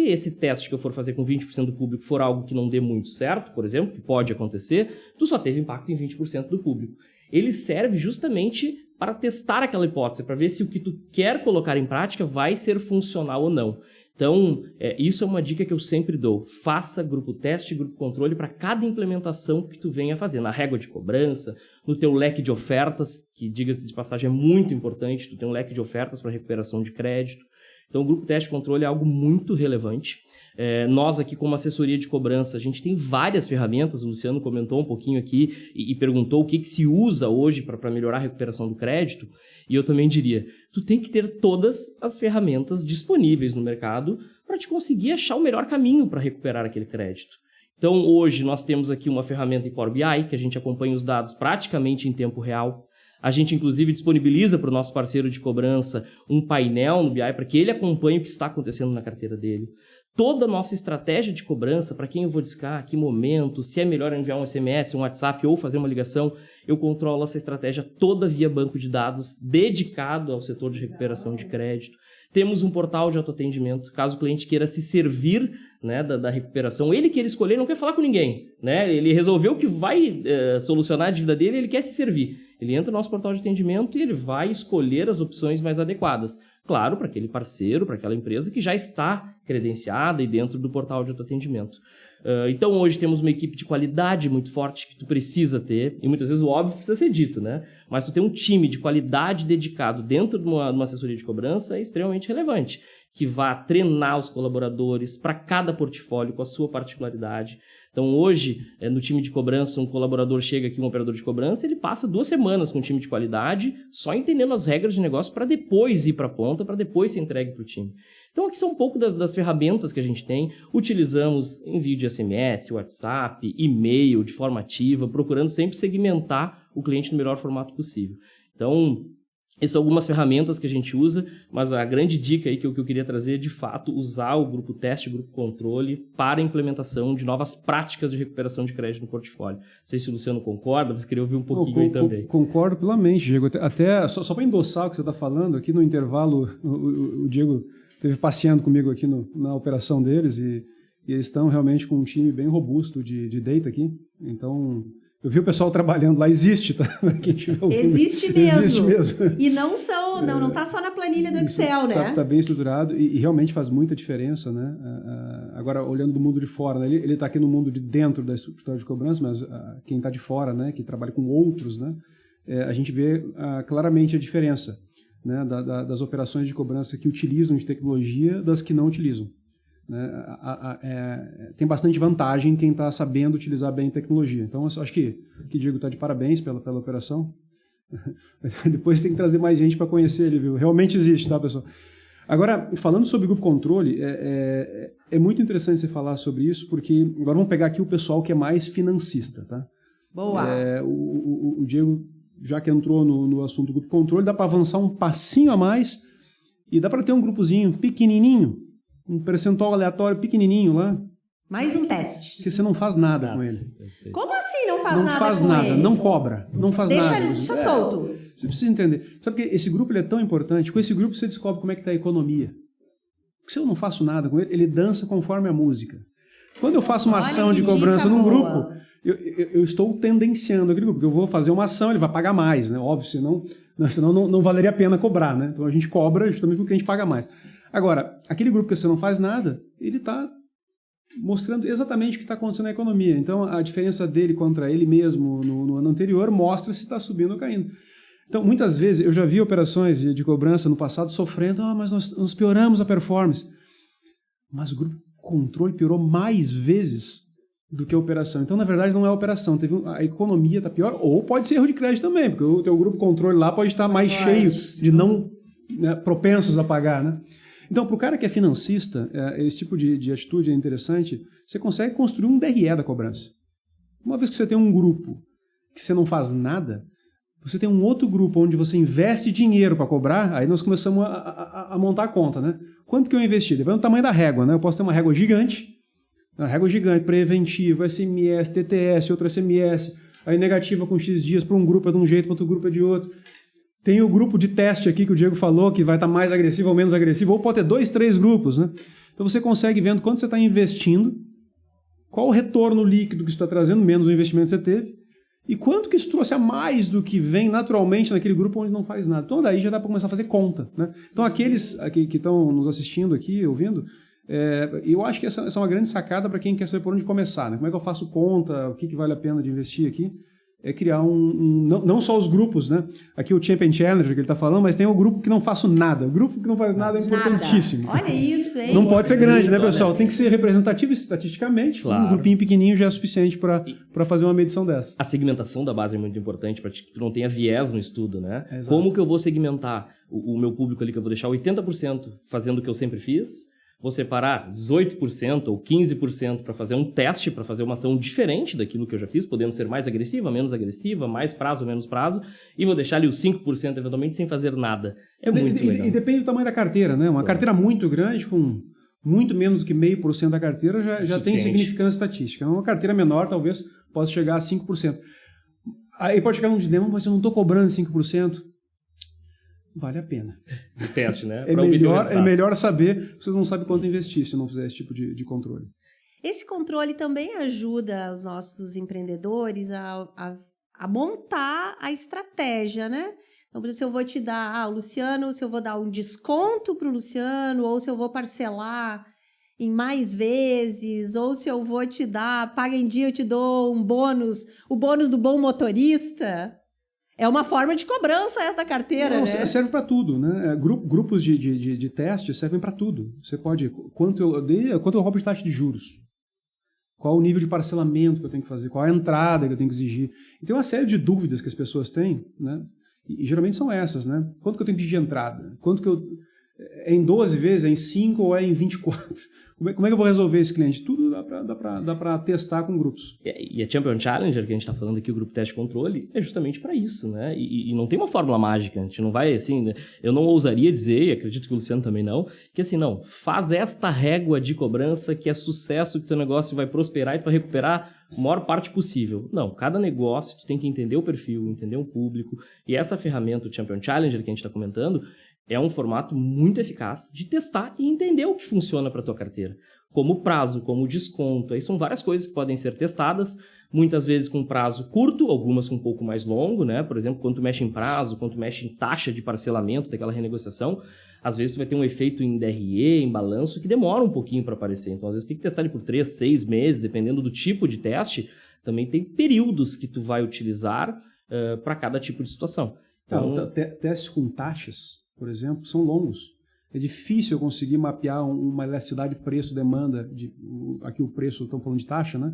esse teste que eu for fazer com 20% do público for algo que não dê muito certo, por exemplo, que pode acontecer, tu só teve impacto em 20% do público. Ele serve justamente para testar aquela hipótese, para ver se o que tu quer colocar em prática vai ser funcional ou não. Então, isso é uma dica que eu sempre dou. Faça grupo teste e grupo controle para cada implementação que tu venha fazer. Na régua de cobrança, no teu leque de ofertas, que, diga-se de passagem, é muito importante, tu tem um leque de ofertas para recuperação de crédito. Então, o grupo teste e controle é algo muito relevante. Nós aqui, como assessoria de cobrança, a gente tem várias ferramentas. O Luciano comentou um pouquinho aqui e perguntou o que se usa hoje para melhorar a recuperação do crédito. E eu também diria, tu tem que ter todas as ferramentas disponíveis no mercado para te conseguir achar o melhor caminho para recuperar aquele crédito. Então, hoje, nós temos aqui uma ferramenta em Power BI, que a gente acompanha os dados praticamente em tempo real. A gente, inclusive, disponibiliza para o nosso parceiro de cobrança um painel no BI para que ele acompanhe o que está acontecendo na carteira dele. Toda a nossa estratégia de cobrança, para quem eu vou discar, que momento, se é melhor enviar um SMS, um WhatsApp ou fazer uma ligação, eu controlo essa estratégia toda via banco de dados dedicado ao setor de recuperação de crédito. Temos um portal de autoatendimento, caso o cliente queira se servir, né, da recuperação, ele quer escolher, não quer falar com ninguém, né? Ele resolveu que vai solucionar a dívida dele, ele quer se servir. Ele entra no nosso portal de atendimento e ele vai escolher as opções mais adequadas. Claro, para aquele parceiro, para aquela empresa que já está credenciada e dentro do portal de autoatendimento. Então, hoje temos uma equipe de qualidade muito forte que tu precisa ter, e muitas vezes o óbvio precisa ser dito, né? Mas tu ter um time de qualidade dedicado dentro de uma assessoria de cobrança é extremamente relevante, que vá treinar os colaboradores para cada portfólio com a sua particularidade. Então, hoje, no time de cobrança, um colaborador chega aqui, um operador de cobrança, ele passa 2 semanas com o time de qualidade, só entendendo as regras de negócio para depois ir para a ponta, para depois ser entregue para o time. Então, aqui são um pouco das ferramentas que a gente tem. Utilizamos envio de SMS, WhatsApp, e-mail de forma ativa, procurando sempre segmentar o cliente no melhor formato possível. Então, essas são algumas ferramentas que a gente usa, mas a grande dica aí que eu queria trazer é, de fato, usar o grupo teste, o grupo controle para a implementação de novas práticas de recuperação de crédito no portfólio. Não sei se o Luciano concorda, mas queria ouvir um pouquinho aí também. Concordo plenamente, Diego. Até só para endossar o que você está falando, aqui no intervalo, o Diego esteve passeando comigo aqui na operação deles e eles estão realmente com um time bem robusto de data aqui. Então, eu vi o pessoal trabalhando lá, existe, tá? Quem tiver ouvindo, existe mesmo. Existe mesmo. E não tá só na planilha do Excel, né? Tá bem estruturado e realmente faz muita diferença, né? Agora, olhando do mundo de fora, né? Ele está aqui no mundo de dentro da estrutura de cobrança, mas quem está de fora, né? Que trabalha com outros, né? A gente vê claramente a diferença, né? Das operações de cobrança que utilizam de tecnologia das que não utilizam. Né? Tem bastante vantagem quem está sabendo utilizar bem tecnologia. Então, eu acho que Diego está de parabéns pela operação. Depois tem que trazer mais gente para conhecer ele, viu? Realmente existe, tá, pessoal? Agora, falando sobre grupo controle, é muito interessante você falar sobre isso, porque agora vamos pegar aqui o pessoal que é mais financista, tá? Boa. O Diego, já que entrou no assunto do grupo controle, dá para avançar um passinho a mais e dá para ter um grupozinho pequenininho, um percentual aleatório pequenininho lá, Mais um teste. que você não faz nada com ele. Perfeito. Como assim não faz Não nada faz com nada, ele? não cobra, não faz Deixa nada. ele solto. Você precisa entender. Sabe que esse grupo ele é tão importante? Com esse grupo você descobre como é que está a economia. Porque se eu não faço nada com ele, ele dança conforme a música. Quando eu faço uma Olha ação que de cobrança dica num boa. grupo, eu estou tendenciando aquele grupo, porque eu vou fazer uma ação, ele vai pagar mais, né? Óbvio, senão não valeria a pena cobrar, né? Então a gente cobra justamente porque a gente paga mais. Agora, aquele grupo que você não faz nada, ele está mostrando exatamente o que está acontecendo na economia. Então a diferença dele contra ele mesmo no ano anterior mostra se está subindo ou caindo. Então, muitas vezes, eu já vi operações de cobrança no passado sofrendo, mas nós pioramos a performance. Mas o grupo controle piorou mais vezes do que a operação. Então, na verdade, não é a operação. A economia está pior, ou pode ser erro de crédito também, porque o teu grupo controle lá pode estar mais cheio de não propensos a pagar, né? Então, para o cara que é financista, esse tipo de atitude é interessante, você consegue construir um DRE da cobrança. Uma vez que você tem um grupo que você não faz nada, você tem um outro grupo onde você investe dinheiro para cobrar, aí nós começamos a montar a conta, né? Quanto que eu investi? Depende do tamanho da régua, né? Eu posso ter uma régua gigante, preventivo, SMS, TTS, outro SMS, aí negativa com X dias para um grupo é de um jeito, para outro grupo é de outro. Tem o grupo de teste aqui que o Diego falou, que vai estar mais agressivo ou menos agressivo, ou pode ter 2, 3 grupos, né? Então você consegue vendo quanto você está investindo, qual o retorno líquido que isso está trazendo, menos o investimento que você teve, e quanto que isso trouxe a mais do que vem naturalmente naquele grupo onde não faz nada. Então daí já dá para começar a fazer conta, né? Então aqueles aqui que estão nos assistindo aqui, ouvindo, eu acho que essa é uma grande sacada para quem quer saber por onde começar, né? Como é que eu faço conta, o que vale a pena de investir aqui? É criar não só os grupos, né? Aqui o Champion Challenger que ele está falando, mas tem o grupo que não faço nada. O grupo que não faz nada é importantíssimo. Nada. Olha isso, hein? Não pode ser grande, né, pessoal? Tem que ser representativo estatisticamente. Claro. Um grupinho pequenininho já é suficiente para fazer uma medição dessa. A segmentação da base é muito importante para que tu não tenha viés no estudo, né? Exato. Como que eu vou segmentar o meu público ali, que eu vou deixar 80% fazendo o que eu sempre fiz, vou separar 18% ou 15% para fazer um teste, para fazer uma ação diferente daquilo que eu já fiz, podendo ser mais agressiva, menos agressiva, mais prazo, menos prazo, e vou deixar ali os 5% eventualmente sem fazer nada. É muito legal. E depende do tamanho da carteira, né? Uma carteira muito grande, com muito menos do que 0,5% da carteira, já tem significância estatística. Uma carteira menor, talvez, possa chegar a 5%. Aí pode chegar num dilema, mas eu não estou cobrando 5%. Vale a pena. O teste, né? É melhor saber, vocês não sabem quanto investir se não fizer esse tipo de controle. Esse controle também ajuda os nossos empreendedores a montar a estratégia, né? Então, por exemplo, se eu vou te dar, Luciano, se eu vou dar um desconto para o Luciano, ou se eu vou parcelar em mais vezes, ou se eu vou te dar, paga em dia, eu te dou um bônus, o bônus do bom motorista. É uma forma de cobrança essa da carteira, né? Serve para tudo, né? Grupos de teste servem para tudo. Você pode... Quanto eu roubo de taxa de juros? Qual o nível de parcelamento que eu tenho que fazer? Qual a entrada que eu tenho que exigir? E tem uma série de dúvidas que as pessoas têm, né? E geralmente são essas, né? Quanto que eu tenho que pedir de entrada? Quanto que eu... É em 12 vezes? É em 5 ou é em 24? Como é que eu vou resolver esse cliente? Tudo dá para testar com grupos. E a Champion Challenger, que a gente está falando aqui, o grupo teste controle, é justamente para isso, né? E não tem uma fórmula mágica. A gente não vai, assim... Né? Eu não ousaria dizer, e acredito que o Luciano também não, que assim, não, faz esta régua de cobrança que é sucesso, que o teu negócio vai prosperar e tu vai recuperar a maior parte possível. Não, cada negócio tu tem que entender o perfil, entender o público. E essa ferramenta, o Champion Challenger, que a gente está comentando, é um formato muito eficaz de testar e entender o que funciona para a tua carteira. Como prazo, como desconto. Aí são várias coisas que podem ser testadas, muitas vezes com prazo curto, algumas com um pouco mais longo, né? Por exemplo, quando tu mexe em prazo, quando tu mexe em taxa de parcelamento daquela renegociação, às vezes tu vai ter um efeito em DRE, em balanço, que demora um pouquinho para aparecer. Então, às vezes, tu tem que testar ele por 3, 6 meses, dependendo do tipo de teste. Também tem períodos que tu vai utilizar para cada tipo de situação. Então, testes com taxas, por exemplo, são longos. É difícil eu conseguir mapear uma elasticidade preço-demanda, aqui o preço, estamos falando de taxa, né?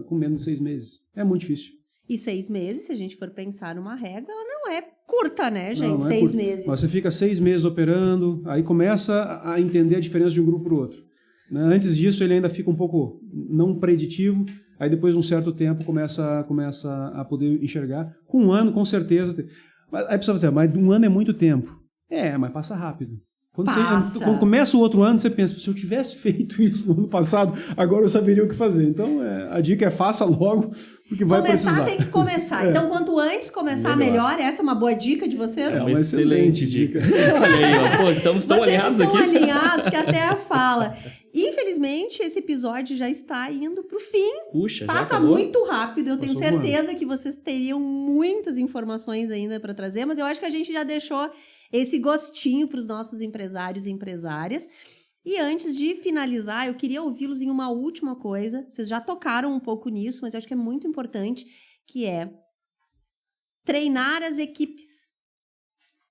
Com menos de 6 meses. É muito difícil. E 6 meses, se a gente for pensar numa régua, ela não é curta, né, gente? Não é 6 curto. meses. Mas você fica 6 meses operando, aí começa a entender a diferença de um grupo para o outro. Né? Antes disso, ele ainda fica um pouco não preditivo, aí depois de um certo tempo começa a poder enxergar. Com 1 ano, com certeza. Mas aí precisa dizer, mas 1 ano é muito tempo. Mas passa rápido. Quando começa o outro ano, você pensa, se eu tivesse feito isso no ano passado, agora eu saberia o que fazer. Então, a dica é faça logo, porque vai precisar. Começar tem que começar. Então, quanto antes começar, melhor. Essa é uma boa dica de vocês? É uma excelente dica. Olha aí, ó. Pô, estamos tão alinhados aqui. Vocês estão alinhados que até a fala. Infelizmente, esse episódio já está indo para o fim. Puxa, passa muito rápido. Eu tenho certeza que vocês teriam muitas informações ainda para trazer, mas eu acho que a gente já deixou esse gostinho para os nossos empresários e empresárias. E antes de finalizar, eu queria ouvi-los em uma última coisa. Vocês já tocaram um pouco nisso, mas eu acho que é muito importante, que é treinar as equipes.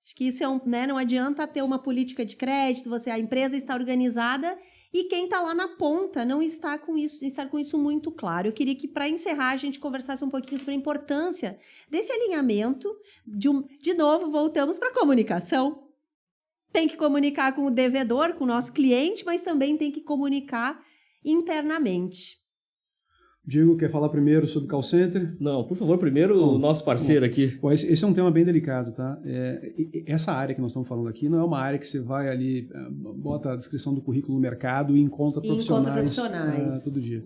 Acho que isso é não adianta ter uma política de crédito, a empresa está organizada e quem está lá na ponta não está com isso muito claro. Eu queria que, para encerrar, a gente conversasse um pouquinho sobre a importância desse alinhamento. De novo, voltamos para a comunicação. Tem que comunicar com o devedor, com o nosso cliente, mas também tem que comunicar internamente. Diego, quer falar primeiro sobre call center? Não, por favor, primeiro o nosso parceiro aqui. Esse é um tema bem delicado, tá? Essa área que nós estamos falando aqui não é uma área que você vai ali, bota a descrição do currículo no mercado e encontra profissionais todo dia.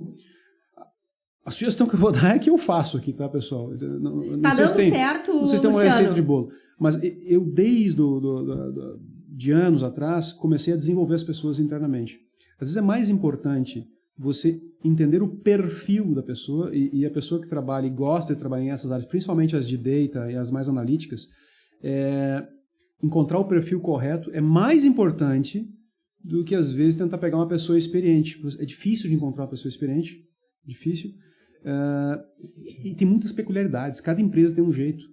A sugestão que eu vou dar é que eu faço aqui, tá, pessoal? Não tá dando certo, não sei se tem uma receita de bolo, mas eu desde de anos atrás comecei a desenvolver as pessoas internamente. Às vezes é mais importante você entender o perfil da pessoa e a pessoa que trabalha e gosta de trabalhar nessas áreas, principalmente as de data e as mais analíticas, encontrar o perfil correto é mais importante do que, às vezes, tentar pegar uma pessoa experiente. É difícil de encontrar uma pessoa experiente, difícil, e tem muitas peculiaridades, cada empresa tem um jeito.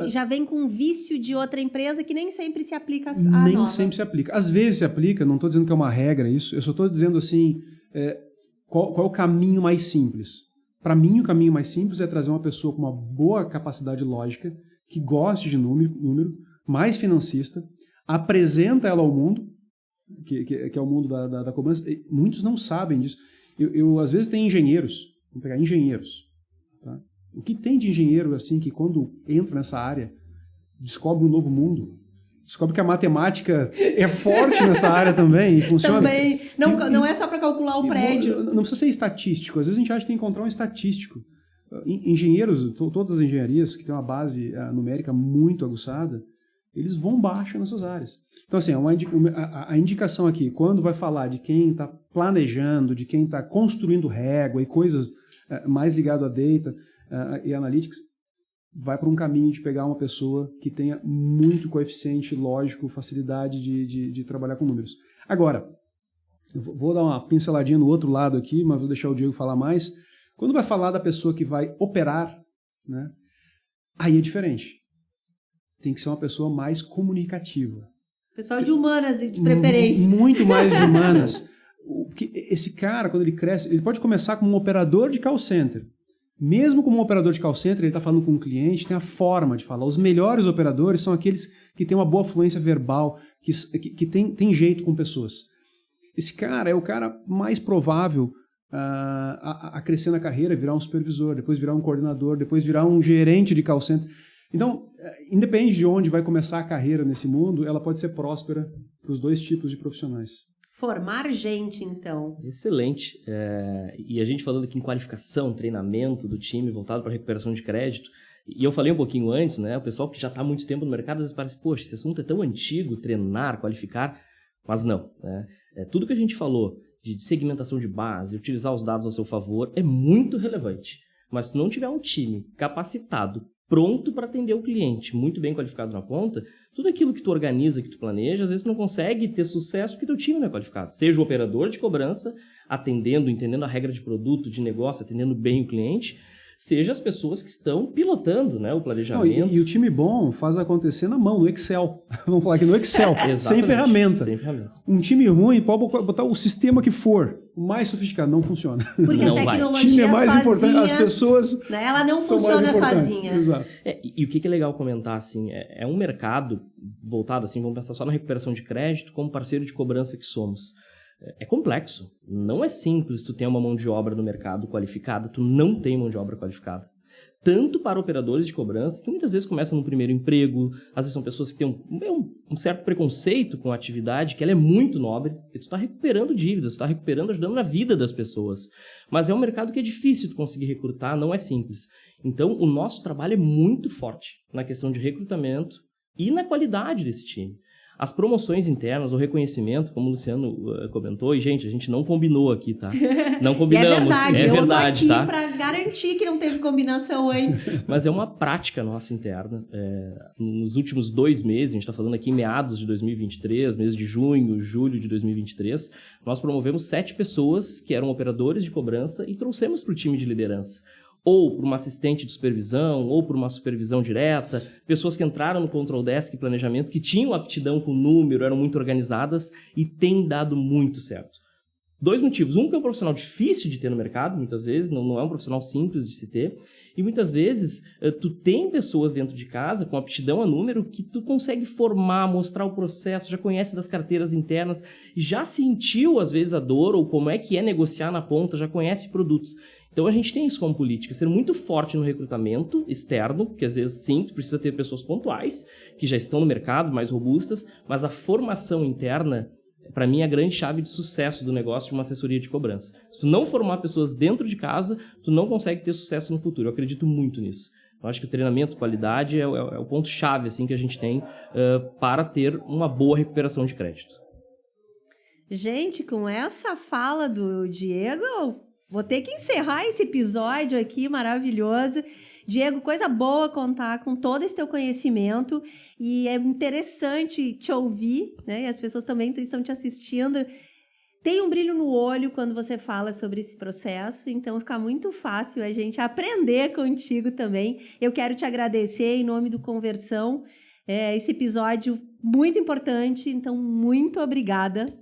Já vem com um vício de outra empresa que nem sempre se aplica Nem nova. sempre se aplica. Às vezes se aplica, não estou dizendo que é uma regra isso, eu só estou dizendo assim... Qual é o caminho mais simples? Para mim, o caminho mais simples é trazer uma pessoa com uma boa capacidade lógica, que goste de número, mais financista, apresenta ela ao mundo, que é o mundo da cobrança. Muitos não sabem disso. Eu às vezes, tenho engenheiros, vamos pegar engenheiros. Tá? O que tem de engenheiro assim que, quando entra nessa área, descobre um novo mundo? Descobre que a matemática é forte nessa área também e funciona. Também. Não é só para calcular o prédio. Não precisa ser estatístico. Às vezes a gente acha que tem que encontrar um estatístico. Engenheiros, todas as engenharias que têm uma base numérica muito aguçada, eles vão baixo nessas áreas. Então, assim, a indicação aqui, quando vai falar de quem está planejando, de quem está construindo régua e coisas mais ligadas a data e analytics, vai para um caminho de pegar uma pessoa que tenha muito coeficiente lógico, facilidade de trabalhar com números. Agora, eu vou dar uma pinceladinha no outro lado aqui, mas vou deixar o Diego falar mais. Quando vai falar da pessoa que vai operar, né, aí é diferente. Tem que ser uma pessoa mais comunicativa. Pessoal de humanas, de preferência. Muito mais de humanas. Porque esse cara, quando ele cresce, ele pode começar como um operador de call center. Mesmo como um operador de call center, ele está falando com o cliente, tem a forma de falar. Os melhores operadores são aqueles que têm uma boa fluência verbal, que tem jeito com pessoas. Esse cara é o cara mais provável a crescer na carreira, virar um supervisor, depois virar um coordenador, depois virar um gerente de call center. Então, independente de onde vai começar a carreira nesse mundo, ela pode ser próspera para os dois tipos de profissionais. Formar gente, então. Excelente. E a gente falando aqui em qualificação, treinamento do time voltado para recuperação de crédito. E eu falei um pouquinho antes, né? O pessoal que já está há muito tempo no mercado, às vezes parece, poxa, esse assunto é tão antigo, treinar, qualificar. Mas não, né? Tudo que a gente falou de segmentação de base, utilizar os dados ao seu favor, é muito relevante. Mas se não tiver um time capacitado, pronto para atender o cliente, muito bem qualificado na ponta, tudo aquilo que tu organiza, que tu planeja, às vezes tu não consegue ter sucesso porque teu time não é qualificado. Seja o operador de cobrança, atendendo, entendendo a regra de produto, de negócio, atendendo bem o cliente, seja as pessoas que estão pilotando, né, o planejamento. Não, e o time bom faz acontecer na mão, no Excel. Vamos falar aqui no Excel, sem ferramenta. Sem ferramenta. Um time ruim pode botar o sistema que for, o mais sofisticado, não funciona. Porque Não a vai. O tecnologia time é mais sozinha, importante, as pessoas né, ela não são mais funciona importantes. sozinha. Exato. E o que é legal comentar, assim, é um mercado voltado, assim, vamos pensar só na recuperação de crédito como parceiro de cobrança que somos. É complexo, não é simples tu ter uma mão de obra no mercado qualificada, tu não tem mão de obra qualificada. Tanto para operadores de cobrança, que muitas vezes começam no primeiro emprego, às vezes são pessoas que têm um certo preconceito com a atividade, que ela é muito nobre, porque tu está recuperando dívidas, tu está recuperando, ajudando na vida das pessoas. Mas é um mercado que é difícil tu conseguir recrutar, não é simples. Então, o nosso trabalho é muito forte na questão de recrutamento e na qualidade desse time. As promoções internas, o reconhecimento, como o Luciano comentou, e, gente, a gente não combinou aqui, tá? Não combinamos. É verdade, é eu tô aqui tá? para garantir que não teve combinação antes. Mas é uma prática nossa interna. Nos últimos 2 meses, a gente está falando aqui em meados de 2023, mês de junho, julho de 2023, nós promovemos 7 pessoas que eram operadores de cobrança e trouxemos para o time de liderança. Ou por uma assistente de supervisão, ou por uma supervisão direta, pessoas que entraram no Control Desk e planejamento, que tinham aptidão com número, eram muito organizadas e tem dado muito certo. 2 motivos. Um, que é um profissional difícil de ter no mercado, muitas vezes, não é um profissional simples de se ter, e muitas vezes tu tem pessoas dentro de casa com aptidão a número que tu consegue formar, mostrar o processo, já conhece das carteiras internas, já sentiu às vezes a dor ou como é que é negociar na ponta, já conhece produtos. Então a gente tem isso como política, ser muito forte no recrutamento externo, porque às vezes sim, tu precisa ter pessoas pontuais, que já estão no mercado, mais robustas, mas a formação interna, para mim, é a grande chave de sucesso do negócio de uma assessoria de cobrança. Se tu não formar pessoas dentro de casa, tu não consegue ter sucesso no futuro. Eu acredito muito nisso. Eu acho que o treinamento, qualidade, é o ponto-chave assim, que a gente tem para ter uma boa recuperação de crédito. Gente, com essa fala do Diego, eu vou ter que encerrar esse episódio aqui maravilhoso. Diego, coisa boa contar com todo esse teu conhecimento e é interessante te ouvir, né? E as pessoas também estão te assistindo. Tem um brilho no olho quando você fala sobre esse processo, então fica muito fácil a gente aprender contigo também. Eu quero te agradecer em nome do Conversão, esse episódio muito importante, então muito obrigada.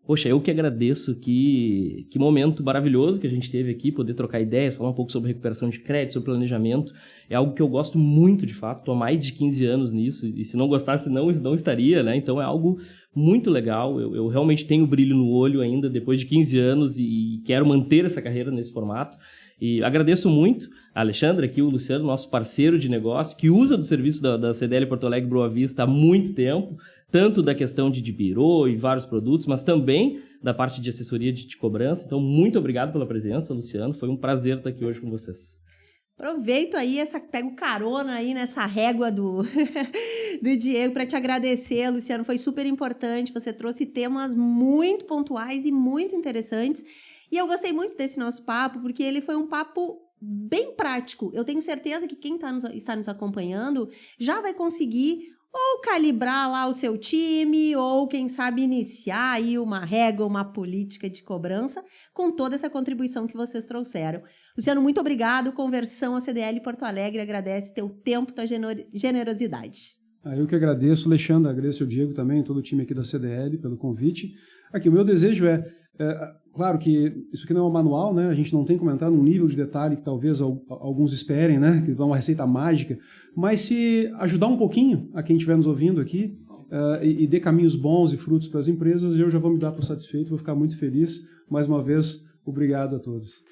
Poxa, eu que agradeço, que momento maravilhoso que a gente teve aqui, poder trocar ideias, falar um pouco sobre recuperação de crédito, sobre planejamento. É algo que eu gosto muito, de fato, estou há mais de 15 anos nisso, e se não gostasse, não estaria, né? Então é algo muito legal, eu realmente tenho brilho no olho ainda, depois de 15 anos, e quero manter essa carreira nesse formato. E agradeço muito a Alexandra aqui, o Luciano, nosso parceiro de negócio, que usa do serviço da CDL Porto Alegre Boa Vista há muito tempo, tanto da questão de birô e vários produtos, mas também da parte de assessoria de cobrança. Então, muito obrigado pela presença, Luciano. Foi um prazer estar aqui hoje com vocês. Aproveito aí, pego carona aí nessa régua do Diego para te agradecer, Luciano. Foi super importante. Você trouxe temas muito pontuais e muito interessantes. E eu gostei muito desse nosso papo, porque ele foi um papo bem prático. Eu tenho certeza que quem está nos acompanhando já vai conseguir ou calibrar lá o seu time, ou quem sabe iniciar aí uma regra, uma política de cobrança com toda essa contribuição que vocês trouxeram. Luciano, muito obrigado. Conversão a CDL Porto Alegre agradece teu tempo, tua generosidade. Eu que agradeço, Alexandre, agradeço ao Diego também, todo o time aqui da CDL pelo convite. Aqui, o meu desejo claro que isso aqui não é um manual, né? A gente não tem como entrar num nível de detalhe que talvez alguns esperem, né? Que é uma receita mágica, mas se ajudar um pouquinho a quem estiver nos ouvindo aqui e dê caminhos bons e frutos para as empresas, eu já vou me dar por satisfeito, vou ficar muito feliz. Mais uma vez, obrigado a todos.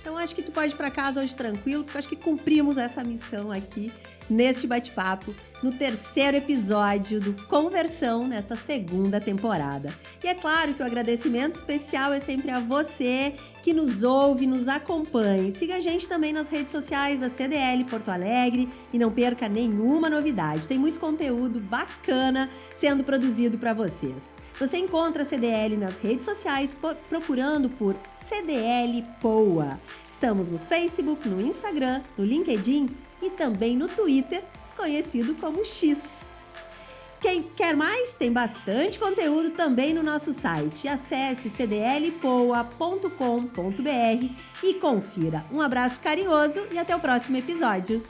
Então, acho que tu pode ir para casa hoje tranquilo, porque acho que cumprimos essa missão aqui neste bate-papo, no 3º episódio do Conversão, nesta 2ª temporada. E é claro que o agradecimento especial é sempre a você que nos ouve, nos acompanha. Siga a gente também nas redes sociais da CDL Porto Alegre e não perca nenhuma novidade. Tem muito conteúdo bacana sendo produzido para vocês. Você encontra a CDL nas redes sociais procurando por CDL Poa. Estamos no Facebook, no Instagram, no LinkedIn e também no Twitter, conhecido como X. Quem quer mais, tem bastante conteúdo também no nosso site. Acesse cdlpoa.com.br e confira. Um abraço carinhoso e até o próximo episódio.